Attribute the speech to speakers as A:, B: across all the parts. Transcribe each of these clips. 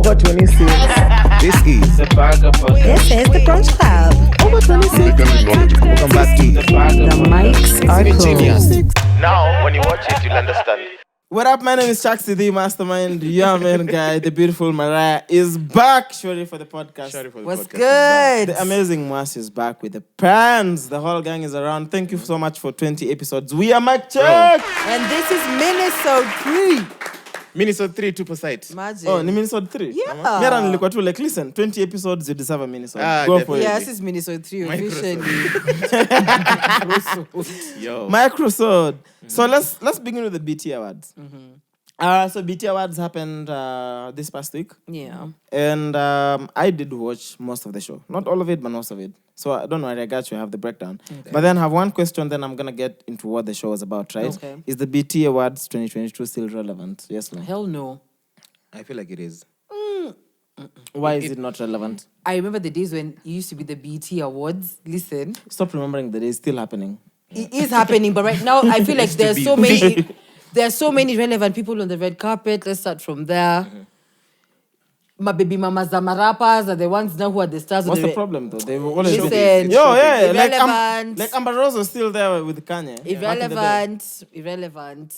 A: Over 26. This is the Burger Podcast.
B: This is the Brunch Club.
A: Over 26. Welcome back to
B: The mics are closed.
A: Now, when you watch it, you'll understand.
C: What up? My name is Chaxy, the mastermind. Yeah, man, guy. The beautiful Mariah is back. Sorry for the podcast.
B: What's good?
C: The amazing Mwass is back with the pans. The whole gang is around. Thank you so much for 20 episodes. We are Mic Check.
B: And this is Minisode 3.
D: Minisode 3 to precise.
B: Imagine.
C: Oh, ni Minisode 3?
B: Yeah.
C: Mera nilikuwa tu like, listen, 20 episodes, you deserve a Minisode. Go for
B: Yeah,
C: it.
B: this is Minisode 3
D: Microsode.
B: officially.
D: Yo.
C: Microsode. So let's begin with the BT Awards. So BT Awards happened this past week.
B: Yeah.
C: And I did watch most of the show. Not all of it, but most of it. So I don't worry, I got you. I have the breakdown. Okay. But then I have one question, then I'm going to get into what the show was about, right?
B: Okay.
C: Is the BT Awards 2022 still relevant? Yes, no?
B: Hell no.
D: I feel like it is.
C: Why is it not relevant?
B: I remember the days when it used to be the BT Awards. Listen.
C: Stop remembering that it's still happening.
B: It is happening, but right now I feel like there's so many relevant people on the red carpet. Let's start from there. My baby mamas and my rappers are the ones now who are the stars.
C: What's
B: of
C: the problem though? They've always
B: Listen,
C: like
B: irrelevant.
C: Amber Rose is still there with Kanye.
B: Irrelevant.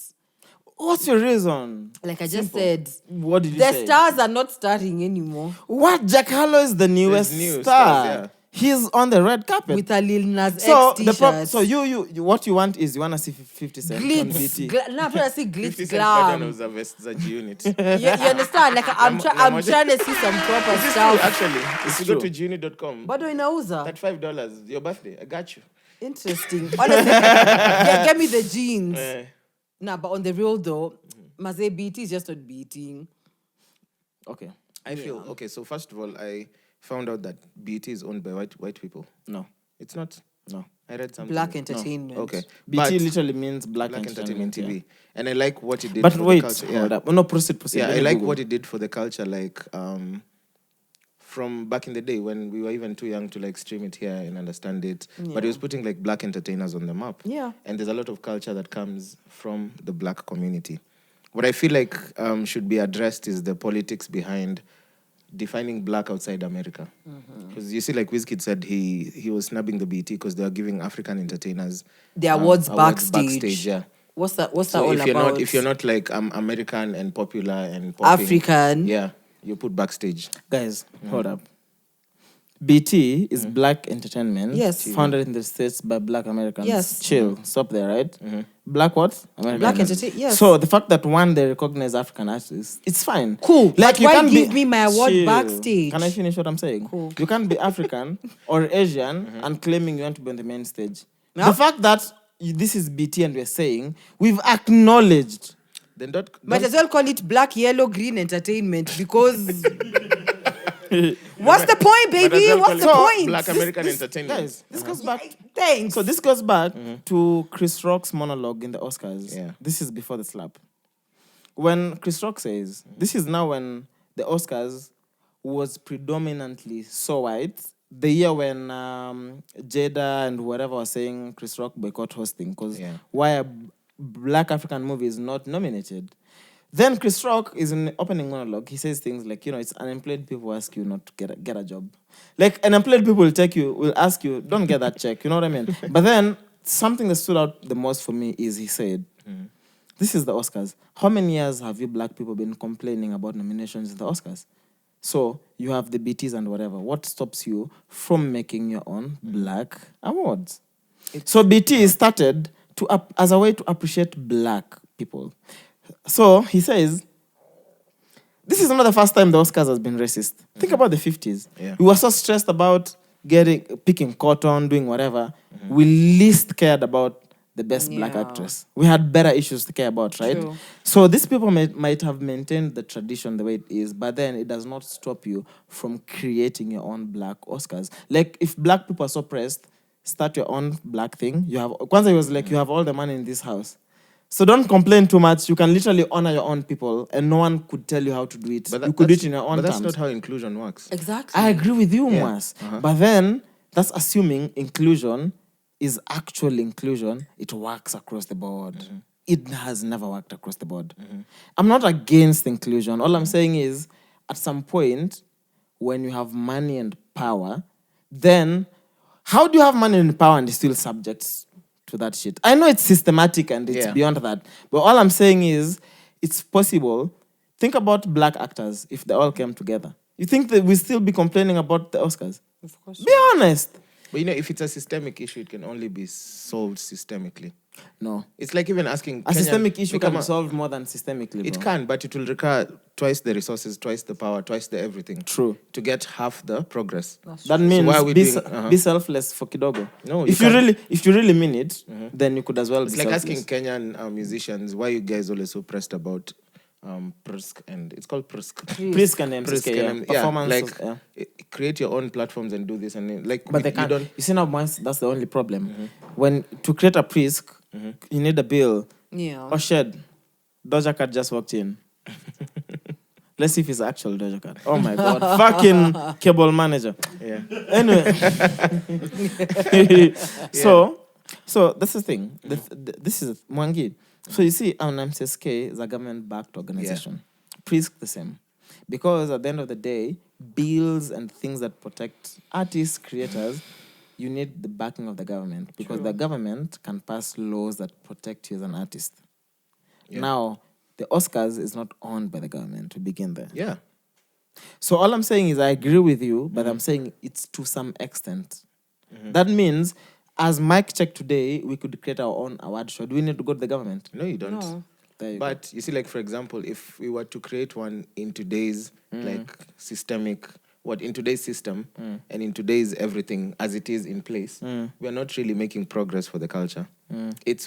C: What's your reason?
B: Like I just said,
C: What did you
B: the
C: say?
B: stars are not starring anymore.
C: What? Jack Harlow is the newest
D: new
C: star.
D: stars, yeah.
C: He's on the red carpet.
B: With a Lil Nas
C: So
B: X t-shirt.
C: so you what you want is you want to see 50 Cent on BT.
B: Glitz. Now I see
D: 50
B: glitz
D: Cent
B: glam.
D: was a vest unit.
B: You understand? Like I'm trying to see some proper
D: This is true,
B: stuff.
D: actually. If you
C: true.
D: go to Juni.com,
B: Bado inauza.
D: $35, your birthday, I got you.
B: Interesting. Honestly, get me the jeans. Nah, but on the real though, Maze BT is just not beating.
C: Okay.
D: I feel, okay, so first of all, I found out that BT is owned by white people.
C: No.
D: It's not?
C: No.
D: I read something.
B: Black entertainment.
D: Okay.
C: BT literally means Black
D: Entertainment TV.
C: Yeah.
D: And I like what it did
C: But
D: for
C: wait,
D: the culture.
C: hold up. No, proceed.
D: Yeah,
C: Let
D: I
C: me
D: like
C: Google.
D: what it did for the culture, like from back in the day when we were even too young to like stream it here and understand it. But it was putting like black entertainers on the map.
B: Yeah.
D: And there's a lot of culture that comes from the black community. What I feel like should be addressed is the politics behind defining black outside America. Because you see, like Wizkid said, he was snubbing the BT because they are giving African entertainers
B: The awards backstage.
D: Yeah.
B: What's that
D: So
B: all
D: if you're
B: about?
D: not, if you're not like American and popular and popping,
B: African.
D: yeah, you put backstage.
C: Guys, hold up. BT is Black Entertainment.
B: Yes.
C: Founded in the States by Black Americans.
B: Yes.
C: Chill. Stop there, right? Black what? American.
B: Black entertainment. Yes.
C: So the fact that one, they recognize African artists, it's fine.
B: Cool. But why
C: can't
B: give me my award
C: Chill.
B: backstage?
C: Can I finish what I'm saying?
B: Cool.
C: You can't be African or Asian and claiming you want to be on the main stage.
B: Yeah.
C: The fact that this is BT and we're saying, we've acknowledged.
D: Then don't
B: Might as well call it black, yellow, green entertainment because what's the point, baby? What's the point?
D: Black American entertainment.
C: Guys, this goes back.
B: Thanks.
C: So this goes back to Chris Rock's monologue in the Oscars.
D: Yeah.
C: This is before the slap. When Chris Rock says, this is now when the Oscars was predominantly so white. The year when Jada and whatever was saying Chris Rock boycott hosting because why a black African movie is not nominated. Then Chris Rock is in the opening monologue. He says things like, it's unemployed people who ask you not to get a job. Like unemployed people will ask you, don't get that check. You know what I mean? But then something that stood out the most for me is he said, this is the Oscars. How many years have you black people been complaining about nominations in the Oscars? So you have the BTs and whatever. What stops you from making your own black awards? So BT started as a way to appreciate black people. So he says, this is not the first time the Oscars has been racist. Think about the 50s.
D: Yeah.
C: We were so stressed about picking cotton, doing whatever. We least cared about the best black actress. We had better issues to care about, right?
B: True.
C: So these people might have maintained the tradition the way it is, but then it does not stop you from creating your own black Oscars. Like if black people are so pressed, start your own black thing. Kwanzaa was like, you have all the money in this house. So don't complain too much. You can literally honor your own people and no one could tell you how to do it. You could do it in your own
D: But that's
C: terms.
D: not how inclusion works.
B: Exactly.
C: I agree with you, Mwass. But then that's assuming inclusion is actual inclusion. It works across the board. It has never worked across the board. I'm not against inclusion. All I'm saying is at some point, when you have money and power, then how do you have money and power and still subject to that shit? I know it's systematic and it's beyond that, but all I'm saying is it's possible. Think about black actors if they all came together. You think that we'd still be complaining about the Oscars?
B: Of course.
C: Be honest.
D: But if it's a systemic issue, it can only be solved systemically.
C: No.
D: It's like even asking
C: A systemic issue can be solved more than systemically, bro.
D: It can, but it will require twice the resources, twice the power, twice the everything.
C: True.
D: To get half the progress.
C: That means
D: why are we
C: be selfless for kidogo.
D: No,
C: if you really mean it, then you could as well
D: it's
C: be
D: like
C: selfless.
D: asking Kenyan musicians, why you guys always so pressed about Prisk, and it's called Prisk.
C: Prisk and MCK, performance.
D: Create your own platforms and do this and like.
C: But they can't. You see now, that's the only problem. When to create a Prisk, you need a bill.
B: Yeah.
C: UpSyd, Doja Cat just walked in. Let's see if it's actual Doja Cat. Oh my god, fucking cable manager.
D: Yeah.
C: Anyway, so that's the thing. This is Mwangi. So you see, MCSK is a government-backed organization. Prisk the same. Because at the end of the day, bills and things that protect artists, creators, you need the backing of the government. Because the government can pass laws that protect you as an artist. Yeah. Now, the Oscars is not owned by the government to begin there.
D: Yeah.
C: So all I'm saying is I agree with you, but I'm saying it's to some extent. That means, as Mike checked today, we could create our own award show. Do we need to go to the government?
D: No, you don't.
B: No.
D: But you see, like, for example, if we were to create one in today's, like, systemic, in today's system and in today's everything as it is in place, we are not really making progress for the culture.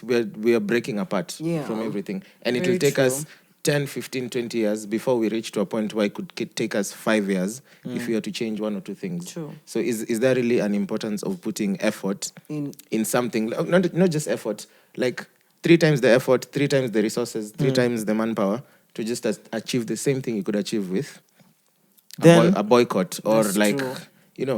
D: We are breaking apart from everything. And it will take us 10, 15, 20 years before we reach to a point where it could take us 5 years if we are to change one or two things.
B: True.
D: So is there really an importance of putting effort in something? Not just effort, like 3 times the effort, 3 times the resources, 3 times the manpower to just achieve the same thing you could achieve with a boycott or like,
B: true.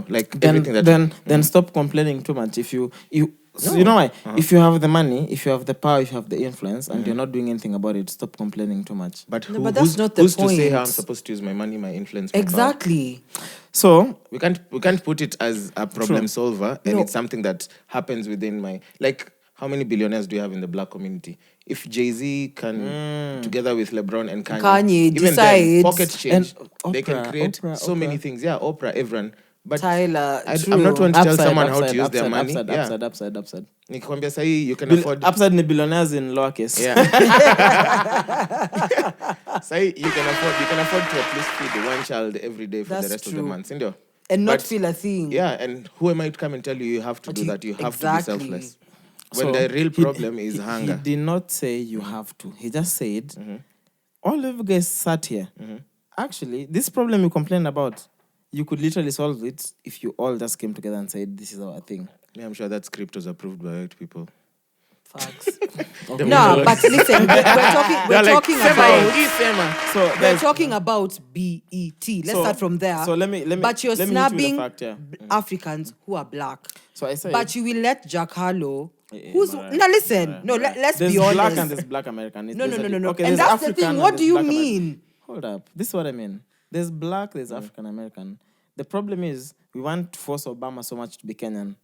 D: Like everything that...
C: Then stop complaining too much. If you know why? If you have the money, if you have the power, if you have the influence, and you're not doing anything about it, stop complaining too much.
D: But
B: but that's not the
D: who's
B: point.
D: To say how I'm supposed to use my money, my influence, my
B: exactly.
D: power?
C: So
D: we can't put it as a problem solver, and it's something that happens within my, like, how many billionaires do you have in the black community? If Jay-Z can, together with LeBron and Kanye even
B: decide,
D: then, pocket change,
C: and
D: they can create so many things. Yeah, Oprah, everyone. But
B: Tyler,
D: I'm not one to tell someone how to use their money.
C: UpSyd.
D: Nikikwambia sahi, you can afford...
C: UpSyd ni billionaires in lowercase.
D: Yeah. Sahi, you can afford to at least feed one child every day for the rest of the month.
B: And not feel a thing.
D: Yeah, and who am I to come and tell you have to do that? You have to be selfless. When the real problem is hunger.
C: He did not say you have to. He just said, all of you guys sat here. Actually, this problem you complain about, you could literally solve it if you all just came together and said, this is our thing.
D: Yeah, I'm sure that script was approved by white people.
B: Facts. No, but listen, we're talking about BET. Let's start from there.
C: So let me.
B: But you're
C: let me
B: snubbing
C: fact, yeah.
B: Africans who are black.
C: So I say.
B: But you will let Jack Harlow, who's now listen. No, let's
C: there's
B: be honest.
C: Black and there's black American.
B: No.
C: Okay,
B: and that's the thing. What do you mean?
C: Hold up. This is what I mean. There's black, there's African American. The problem is we want to force Obama so much to be Kenyan.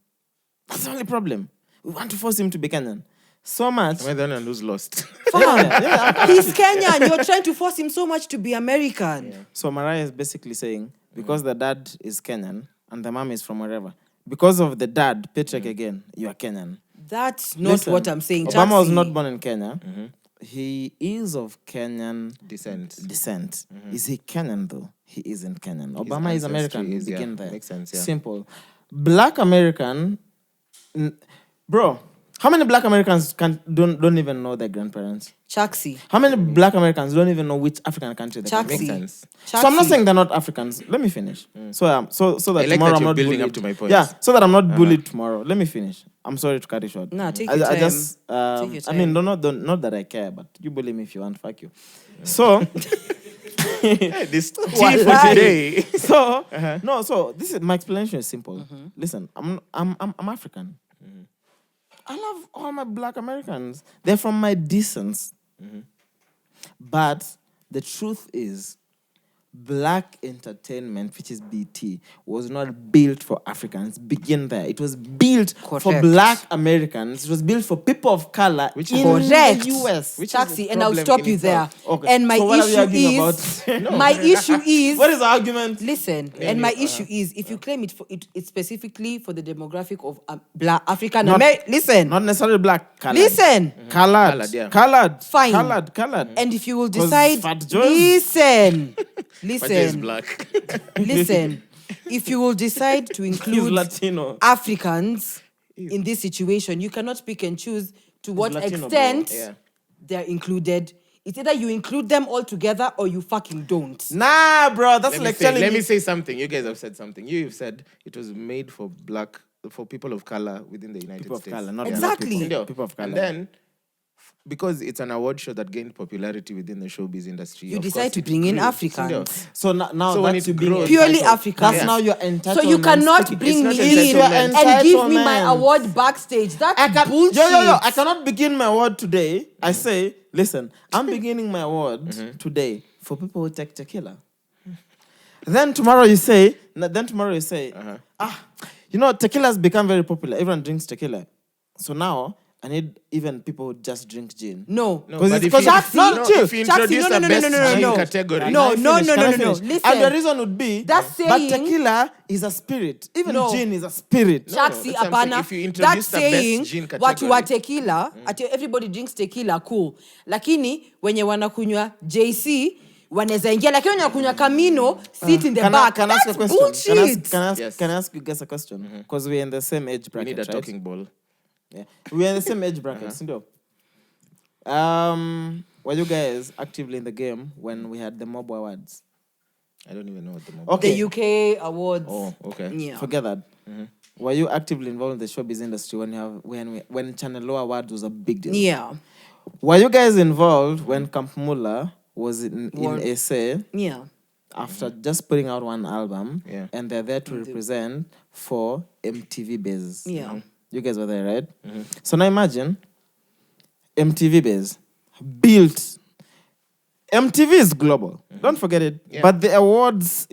C: That's the only problem. We want to force him to be Kenyan. So much.
D: Am I the one who's lost?
B: He's Kenyan. You're trying to force him so much to be American.
C: Yeah. So Mariah is basically saying, because the dad is Kenyan and the mom is from wherever, because of the dad, paycheck again, you are Kenyan.
B: That's not what I'm saying.
C: Obama
B: Chaxy
C: was not born in Kenya. He is of Kenyan descent. Is he Kenyan though? He isn't Kenyan. Obama is American. Begin there.
D: Makes sense, yeah.
C: Simple. Black American, bro. How many black Americans don't even know their grandparents?
B: Chaxy.
C: How many black Americans don't even know which African country they come from?
D: Makes sense.
C: So I'm not saying they're not Africans. Let me finish. So that
D: I like
C: tomorrow
D: that
C: I'm
D: you're
C: not
D: building
C: bullied.
D: up to my point.
C: Yeah, so that I'm not bullied tomorrow. Let me finish. I'm sorry to cut it short.
B: Nah, take your time.
C: I just,
B: Take your time.
C: I mean, not that I care, but you bully me if you want. Fuck you. So
D: This tea for today.
C: So no. So this is my explanation is simple. Listen, I'm African. I love all my black Americans. They're from my descent. But the truth is, Black entertainment, which is BT, was not built for Africans. Begin there. It was built for
B: Correct.
C: Black Americans. It was built for people of color in
B: Correct.
C: the US.
D: Which is
B: Chaxy,
D: the
B: and I'll
D: problem
B: stop
D: in
B: you there.
D: itself.
C: Okay,
B: And my
C: so what are we
B: issue
C: arguing
B: is,
C: about?
B: my issue is,
C: What is the argument?
B: listen, and my issue is, if you claim it's specifically for the demographic of Black African
C: Not-
B: American, listen,
C: Not necessarily Black. Colored.
B: listen,
C: Colored.
D: Colored, yeah.
C: Colored.
B: Fine.
C: Colored.
B: and if you will
C: 'Cause
B: decide,
C: Fat Joe's-
B: listen,
D: Fat Joe is
B: listen,
D: black.
B: listen, if you will decide to
C: He's
B: include
C: Latino.
B: Africans in this situation, you cannot pick and choose to what
C: Latino, bro.
B: extent
D: Yeah.
B: they're included. It's either you include them all together or you fucking don't.
C: Nah, bro. That's like telling
D: Let
C: me.
D: me say something. You guys have said something. You've said it was made for people of color within the United
C: People of
D: States.
C: color, not
B: Exactly.
C: Black
D: Ndio.
C: people. People of color.
D: And then, because it's an award show that gained popularity within the showbiz industry,
B: You
D: of
B: decide
D: course
B: to
D: it
B: bring in
D: grew.
B: Africans.
D: Ndio.
C: So now
D: So when
C: that's
D: it
C: you being
D: grows-
B: Purely
C: entitled.
B: African.
C: That's
D: Yeah.
C: now your entitlement.
B: So you cannot
C: speaking.
B: bring
D: not
B: me in
D: entitlement.
B: and give me my
C: Entitlement.
B: award backstage. That's
C: I can,
B: bullshit.
C: yo. I cannot begin my award today. I say, listen, I'm beginning my award today for people who take tequila. Then tomorrow you say, tequila has become very popular. Everyone drinks tequila. So now I need even people who just drink gin.
B: No.
D: No,
C: 'Cause
D: but
C: it's
D: if
C: because
D: you,
C: Chaxy- no, chill.
D: if you
B: Chaxy,
D: introduce
B: no,
D: the
B: no,
D: best
B: no, no,
D: gin
B: no.
D: category,
B: No.
C: Can I finish?
B: Listen.
C: And the reason would be
B: That's
C: but
B: saying-
C: tequila is a spirit. Even
B: No.
C: gin is a spirit.
B: Chaxy,
D: that's what I'm saying.
B: apana.
D: If you introduce
B: That's
D: the best
B: saying
D: gin
B: watu wa
D: category.
B: tequila, ati everybody drinks tequila, cool. Lakini wenye wanakunywa JC wanaweza ingia, lakini wenye wanakunywa Camino sit in the back.
C: Can I ask
B: That's
C: a question?
B: bullshit.
D: Yes.
C: Can I ask you guys a question? Because we're in the same age
D: we
C: bracket,
D: need a
C: right?
D: talking ball.
C: Yeah. We're in the same age bracket, sindio? Were you guys actively in the game when we had the Mob Awards?
D: I don't even know what the moment.
C: Okay.
B: The UK awards.
D: Oh, okay.
B: Yeah.
C: Forget that. Were you actively involved in the showbiz industry when Channel O Awards was a big deal?
B: Yeah.
C: Were you guys involved when Camp Muller was in SA
B: Yeah.
C: after just putting out one album?
D: Yeah.
C: And they're there to represent for MTV Base?
B: Yeah.
C: You guys were there, right? So now imagine MTV Base built. MTV is global. Don't forget it.
D: Yeah.
C: But the awards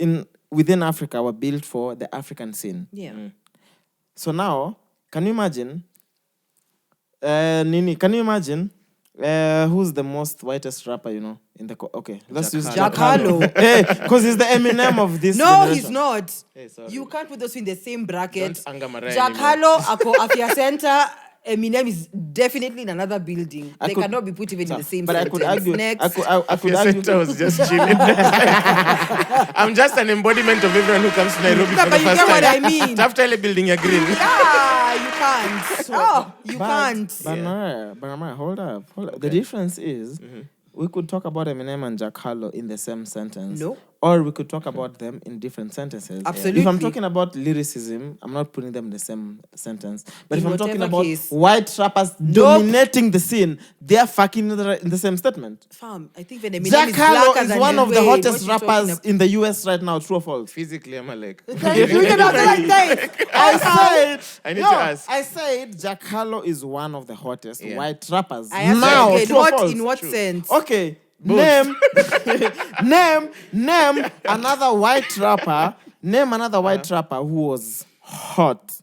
C: within Africa were built for the African scene.
B: Yeah.
C: So now, can you imagine? Can you imagine who's the most whitest rapper? In the okay, let's use
B: Jack Harlow.
C: Hey, because he's the Eminem of this.
B: No,
C: generation.
B: he's not.
D: Hey, sorry.
B: You can't put those two in the same bracket.
D: Don't anger Mariah
B: Jack
D: anymore.
B: Harlow, Ako Afia Center, Eminem is definitely in another building.
C: I
B: they
C: could-
B: cannot be put even in the same
C: But I
B: sentence.
C: could argue.
B: Next.
C: I could
D: Your
C: argue.
D: center was just chilling. I'm just an embodiment of everyone who comes to Nairobi
B: No,
D: for
B: but
D: the
B: you
D: first
B: get
D: time.
B: what I mean.
D: After the building, you're green.
B: You can't. Oh, you can't.
C: But Mariah, hold up. The difference is we could talk about Eminem and Jack Harlow in the same sentence.
B: No.
C: Or we could talk about them in different sentences.
B: Absolutely.
C: If I'm talking about lyricism, I'm not putting them in the same sentence. But
B: In
C: if I'm talking
B: whatever
C: about
B: case.
C: white rappers dominating the scene, they're fucking in the same statement.
B: Fam, I think when Eminem
C: Jack
B: is
C: Harlow
B: blacker
C: is
B: than
C: one
B: you,
C: of the
B: wait,
C: hottest
B: what you talking
C: rappers
B: about?
C: in the US right now, true or false?
D: Physically, I'm like,
B: You cannot say like that.
C: I
D: I need to ask.
C: I said Jack Harlow is one of the hottest white rappers.
B: I asked
C: now,
B: you again,
C: true or
B: what
C: false?
B: in what sense?
C: Okay. Name another white rapper. Name another white rapper who was hot.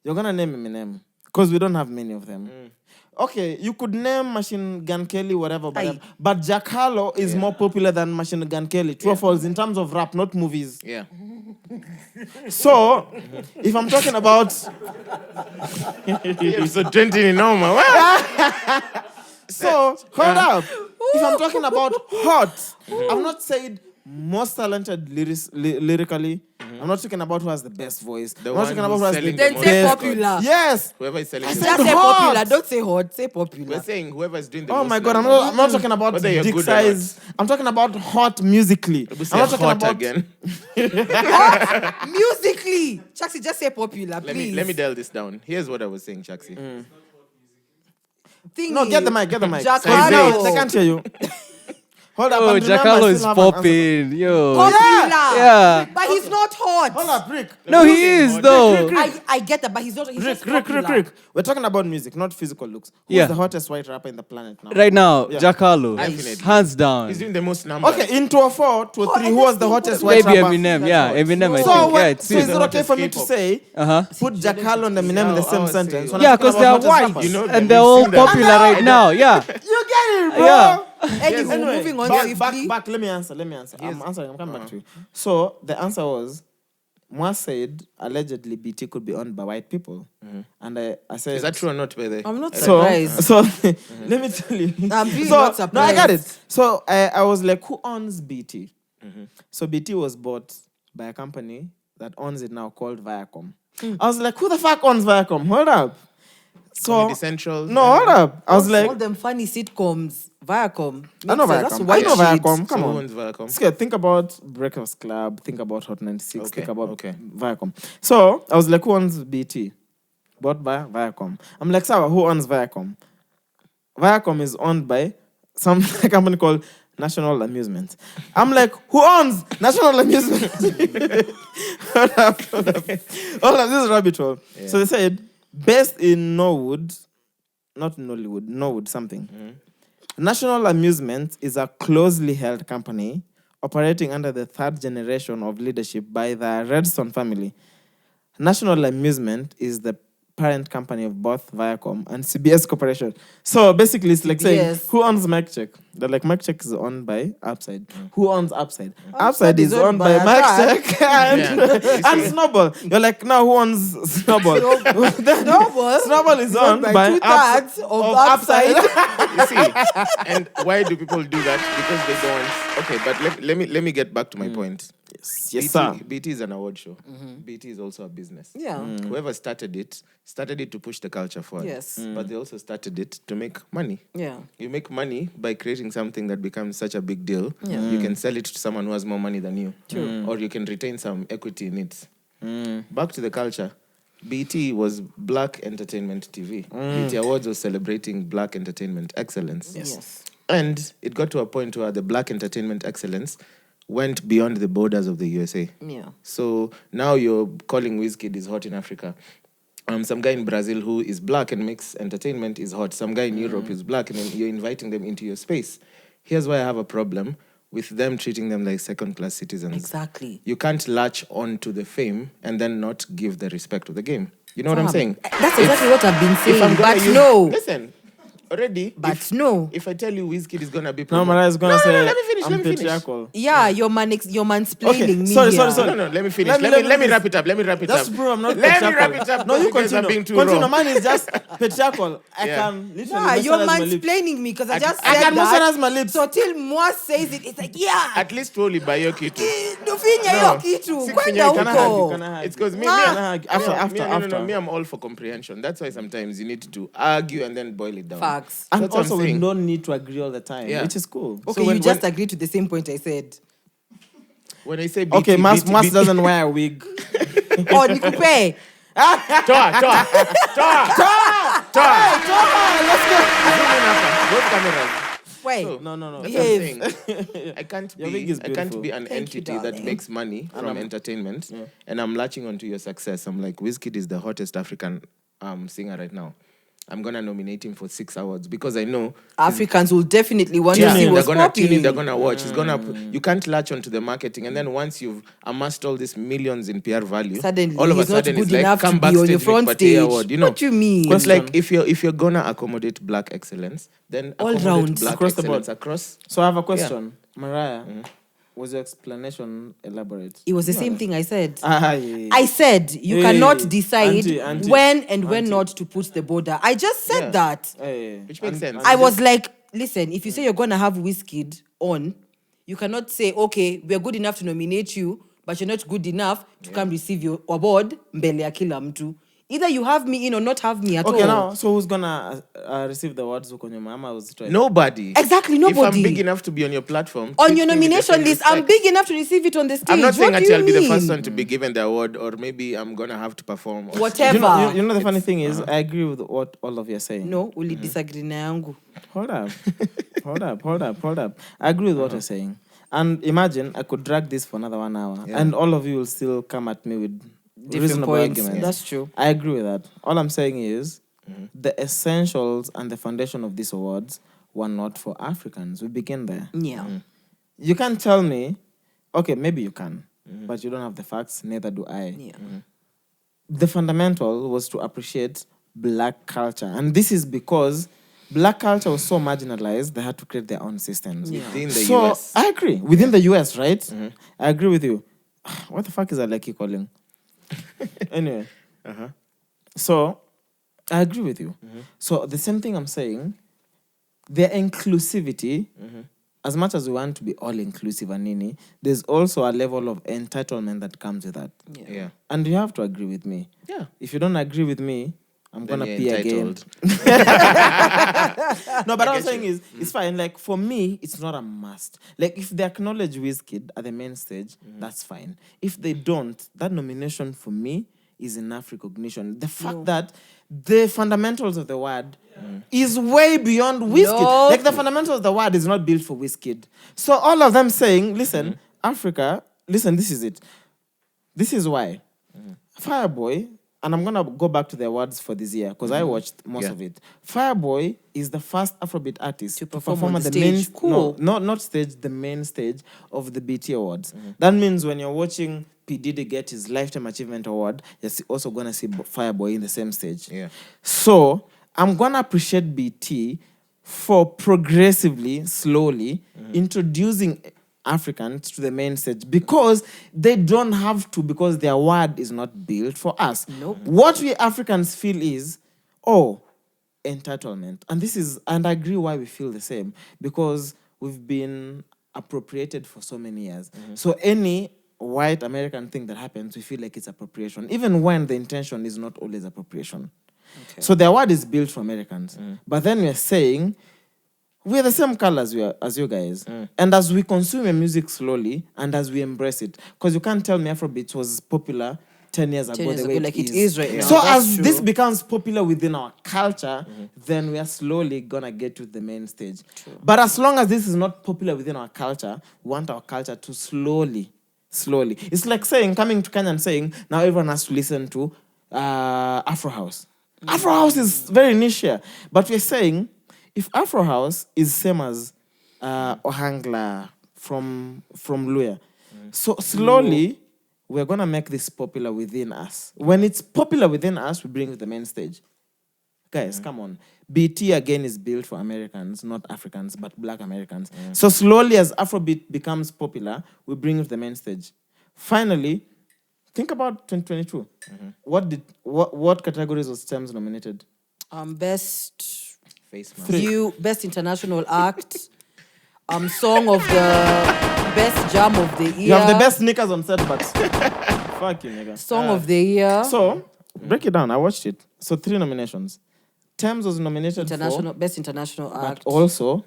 C: You're gonna name Eminem because we don't have many of them. Okay, you could name Machine Gun Kelly, whatever. But Jack Harlow is more popular than Machine Gun Kelly. True or false in terms of rap, not movies.
D: yeah.
C: So, if I'm talking about
D: Episode 20 in Noma.
C: So, hold up. If I'm talking about hot, I'm not saying most talented lyrically. I'm not talking about who has the best voice. I'm not
D: one
C: talking about
D: who's
C: who has the
D: selling
B: Then
D: the
B: say
D: most
B: popular.
C: Yes.
D: Whoever is selling
C: I
D: the
C: said
B: Just
D: most.
B: say
C: hot.
B: popular. Don't say hot. Say popular.
D: We're saying whoever is doing the
C: Oh
D: most.
C: my God, I'm
D: numbers.
C: not talking about
D: Whether you're
C: dick
D: good or not.
C: size. I'm talking about hot musically.
D: We'll say
C: I'm not talking
D: hot
C: about
D: again.
B: Musically. Chaxy, just say popular, please.
D: Let me dial this down. Here's what I was saying, Chaxy.
B: Thing
C: No,
B: is,
C: get the mic.
B: Jack
C: Sorry,
B: Harlow.
C: they can't hear you. Hold up.
E: Oh,
C: and remember, I
E: Jackalo
C: still
E: is
C: have an answer.
E: popping. Yo.
B: Popular.
E: Yeah.
B: But he's not hot.
C: Hold up, Rick.
E: No, he is though.
B: I get that, but he's not. He's just
C: Rick.
B: popular.
C: We're talking about music, not physical looks. Who's
E: Yeah.
C: the hottest white rapper in the planet now?
E: Right now,
C: Yeah.
E: Jackalo,
D: Definitely.
E: hands down.
D: He's doing the most numbers.
C: Okay, in 204, 203, who was the hottest white
E: Maybe
C: rapper?
E: Eminem. Yeah, Eminem. I
C: So,
E: think. Yeah,
C: so is it okay for me to say put Jackalo and Eminem in the same sentence? when I'm
E: Yeah,
C: talking
E: because they are
C: about hottest
E: white
C: rappers?
D: You know them,
E: and they're
D: you've
E: all
D: seen them.
E: popular right now. Yeah.
C: You get it, bro.
E: Yeah.
B: Anywho,
C: Anyway,
B: moving on
C: back,
B: swiftly.
C: back. Let me answer. I'm answering. I'm coming back to you. So the answer was, Mwass said allegedly BT could be owned by white people, and I said,
D: Is that true or not, by the way?
B: I'm not
C: So,
B: surprised.
C: so let me tell you.
B: I'm really
C: so,
B: not surprised.
C: No, I got it. So I was like, who owns BT? So BT was bought by a company that owns it now called Viacom. I was like, who the fuck owns Viacom? Hold up. So
D: Comedy Central.
C: no, hold up. I was
B: all
C: like,
B: them funny sitcoms, Viacom.
C: I know
B: Makes sense. That's
C: Viacom. I
B: white
C: know
B: shit.
C: Viacom. Come
D: So who
C: on.
D: owns Viacom?
C: Scared. Think about Breakfast Club. Think about Hot 96.
D: Okay,
C: Think about
D: okay.
C: Viacom. So I was like, who owns BT? Bought by Viacom. I'm like, Sawa, who owns Viacom? Viacom is owned by some company called National Amusement. I'm like, who owns National Amusement? Hold up. This is rabbit hole. So they said, based in Norwood, not Nollywood, Norwood something. National Amusement is a closely held company operating under the third generation of leadership by the Redstone family. National Amusement is the parent company of both Viacom and CBS Corporation. So basically, it's like saying,
B: CBS.
C: who owns MicCheck? They're like, MicCheck is owned by UpSyd. Who owns UpSyd? UpSyd is owned by MicCheck and Snowball. You're like, now who owns Snowball? Snowball is owned by
B: two-thirds of UpSyd.
D: You see, and why do people do that? Because they don't. Okay, but let me get back to my point.
C: Yes, sir.
D: BT is an award show. BT is also a business.
B: Yeah.
D: Whoever started it to push the culture forward.
B: Yes.
D: But they also started it to make money.
B: Yeah.
D: You make money by creating something that becomes such a big deal.
B: Yeah.
D: You can sell it to someone who has more money than you. Or you can retain some equity in it. Back to the culture. BT was Black Entertainment TV. BT Awards was celebrating Black entertainment excellence.
B: Yes.
D: And it got to a point where the Black entertainment excellence went beyond the borders of the USA.
B: Yeah.
D: So now you're calling Wizkid is hot in Africa. Some guy in Brazil who is black and makes entertainment is hot. Some guy in Europe is black and then you're inviting them into your space. Here's why I have a problem with them treating them like second-class citizens.
B: Exactly.
D: You can't latch on to the fame and then not give the respect of the game. You know what I'm saying?
B: That's exactly what I've been
D: If
B: saying.
D: I'm gonna
B: But
D: use-
B: no.
D: Listen, already.
B: But no.
D: If I tell you Wizkid is gonna be
C: No, Mariah is gonna say,
D: let me finish.
C: I'm
D: Let me finish.
C: patriarchal.
B: Yeah, you're mansplaining
C: Okay,
B: me
C: sorry.
B: here.
D: No, let me finish.
C: Let me-
D: Let me
C: let
D: wrap it up. Let me wrap it
C: That's
D: up.
C: true. I'm not
D: Let me
C: patriarchal.
D: wrap it up.
C: No, you
D: You guys are
C: continue.
D: being too
C: Continue.
D: raw.
C: Mine is just patriarchal. I
D: Yeah.
C: can literally
B: Yeah, you're
C: moisturize my lips.
B: mansplaining me because I just
C: I
B: said
C: can
B: that.
C: moisturize my lips.
B: So till Mwass says it, it's like, yeah.
D: At least only buy your kitu.
B: Tufinya hiyo kitu.
D: Si
B: Kwenda
D: kufinya, can I have
B: huko.
C: Can I have
D: It's because me,
C: After.
D: me, I'm all for comprehension. That's why sometimes you need to argue and then boil it down.
B: Facts.
C: And
D: That's what
C: also,
D: I'm
C: we
D: saying.
C: don't need to agree all the time,
D: Yeah.
C: which is cool.
B: Okay,
D: when-
B: you just agreed to the same point I said.
D: When I say BT,
C: Okay, Mwass
D: BT,
C: doesn't wear a wig.
B: Oh, nikupe.
D: Toa.
C: Let's go.
D: Zoom in after. Both cameras.
B: Wait.
C: No.
D: That's what I'm
B: Behave.
D: saying. I can't
C: Your wig is
D: be. I can't
C: beautiful.
D: be an
B: Thank you,
D: entity that
B: darling.
D: makes money from entertainment, and I'm latching onto your success. I'm like, Wizkid is the hottest African singer right now. I'm gonna nominate him for 6 awards because I know
B: Africans will definitely want to
D: yeah,
B: see
D: they're
B: what's
D: gonna tune in, they're
B: popping.
D: gonna watch. It's gonna. You can't latch onto the marketing, and then once you've amassed all these millions in PR value,
B: Suddenly,
D: all of a
B: he's not
D: sudden
B: good
D: it's like
B: enough
D: come
B: to be on
D: backstage,
B: your front
D: make Patia
B: stage.
D: award. You know,
B: What do you mean?
D: Because like if you're gonna accommodate black excellence, then
B: All
D: accommodate
B: rounds.
D: black
C: Across the board.
D: excellence across.
C: So I have a question. Mariah, was your explanation elaborate?
B: It was the same thing I said.
C: Yeah.
B: I said you
C: Hey,
B: cannot decide
C: auntie.
B: when and when not to put the border. I just said
D: Yeah.
B: that.
D: Which makes sense.
B: I was like, listen, if you say you're going to have Wizkid on, you cannot say, okay, we're good enough to nominate you, but you're not good enough to come receive your award mbele ya kila mtu. Either you have me in or not have me at all.
C: Okay, now, so who's gonna receive the awards?
D: Nobody.
B: Exactly,
D: If
B: nobody.
D: I'm big enough to be on your platform,
B: On
D: treat
B: your
D: me with the
B: nomination
D: same
B: list, I'm
D: respect.
B: big enough to receive it on the stage.
D: I'm not saying
B: What
D: that
B: do
D: I'll
B: you
D: be the
B: mean?
D: first one to be given the award, or maybe I'm gonna have to perform. or
B: Whatever.
C: You know the funny thing is, I agree with what all of you are saying.
B: No, uli disagree na yangu.
C: Hold up. Hold up. I agree with what you're saying. And imagine I could drag this for another 1 hour and all of you will still come at me with
B: Different
C: reasonable
B: points.
C: arguments.
B: That's true.
C: I agree with that. All I'm saying is the essentials and the foundation of these awards were not for Africans. We begin there.
B: Yeah.
C: You can't tell me, okay, maybe you can, but you don't have the facts, neither do I.
B: Yeah.
C: The fundamental was to appreciate black culture. And this is because black culture was so marginalized, they had to create their own systems.
D: Within the
C: So,
D: US.
C: I agree. Within the US, right? I agree with you. What the fuck is Aleki calling? Anyway. So, I agree with you. So, the same thing I'm saying, their inclusivity, as much as we want to be all-inclusive and nini, there's also a level of entitlement that comes with that.
D: Yeah.
C: And you have to agree with me.
D: Yeah.
C: If you don't agree with me, I'm
D: Then
C: gonna
D: you're
C: pee again.
D: entitled.
C: No, but I'm saying is, it's fine. Like, for me, it's not a must. Like, if they acknowledge Wizkid at the main stage, that's fine. If they don't, that nomination for me is enough recognition. The fact that the fundamentals of the word is way beyond Wizkid.
B: No.
C: Like, the fundamentals of the word is not built for Wizkid. So all of them saying, listen, Africa, listen, this is it. This is why. Fireboy, and I'm going to go back to the awards for this year because I watched most of it. Fireboy is the first Afrobeat artist to perform
B: on
C: at
B: the
C: the main
B: stage. Cool.
C: not stage, the main stage of the BT Awards. That means when you're watching P. Diddy get his Lifetime Achievement Award, you're also going to see Fireboy in the same stage.
D: Yeah.
C: So I'm going to appreciate BT for progressively, slowly introducing Africans to the main stage because they don't have to, because their word is not built for us.
B: Nope.
C: What we Africans feel is, entitlement. And I agree why we feel the same, because we've been appropriated for so many years. So any white American thing that happens, we feel like it's appropriation, even when the intention is not always appropriation. Okay. So the award is built for Americans. But then we're saying, we're the same colors as you guys. And as we consume your music slowly and as we embrace it, because you can't tell me Afrobeats was popular 10 years ago the way
B: like it is right now.
C: So
B: That's
C: as
B: true.
C: this becomes popular within our culture, then we are slowly going to get to the main stage. But as long as this is not popular within our culture, we want our culture to slowly. It's like saying, coming to Kenya and saying, now everyone has to listen to Afro House. Afro House is very niche here. But we're saying, if Afro House is same as Ohangla from Luya, so slowly we're gonna make this popular within us. When it's popular within us, we bring it to the main stage. Guys, come on. BT again is built for Americans, not Africans, but Black Americans. So slowly, as Afrobeat becomes popular, we bring it to the main stage. Finally, think about 2022. What categories was Tems nominated?
B: Best
D: Face mask.
B: Best international act, song of the best jam of the year.
C: You have the best sneakers on set, but fuck you, nigga.
B: Song of the year.
C: So, break it down. I watched it. So, 3 nominations. Tems was nominated
B: Best international
C: but
B: act.
C: also,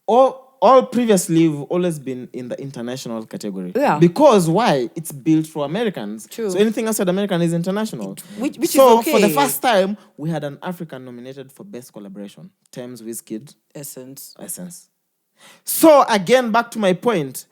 C: all previously, we've always been in the international category.
B: Yeah.
C: Because why? It's built for Americans.
B: True.
C: So anything outside American is international.
B: Which is
C: so
B: okay.
C: for the first time, we had an African nominated for best collaboration. Tems, Wizkid,
B: Essence.
C: So again, back to my point.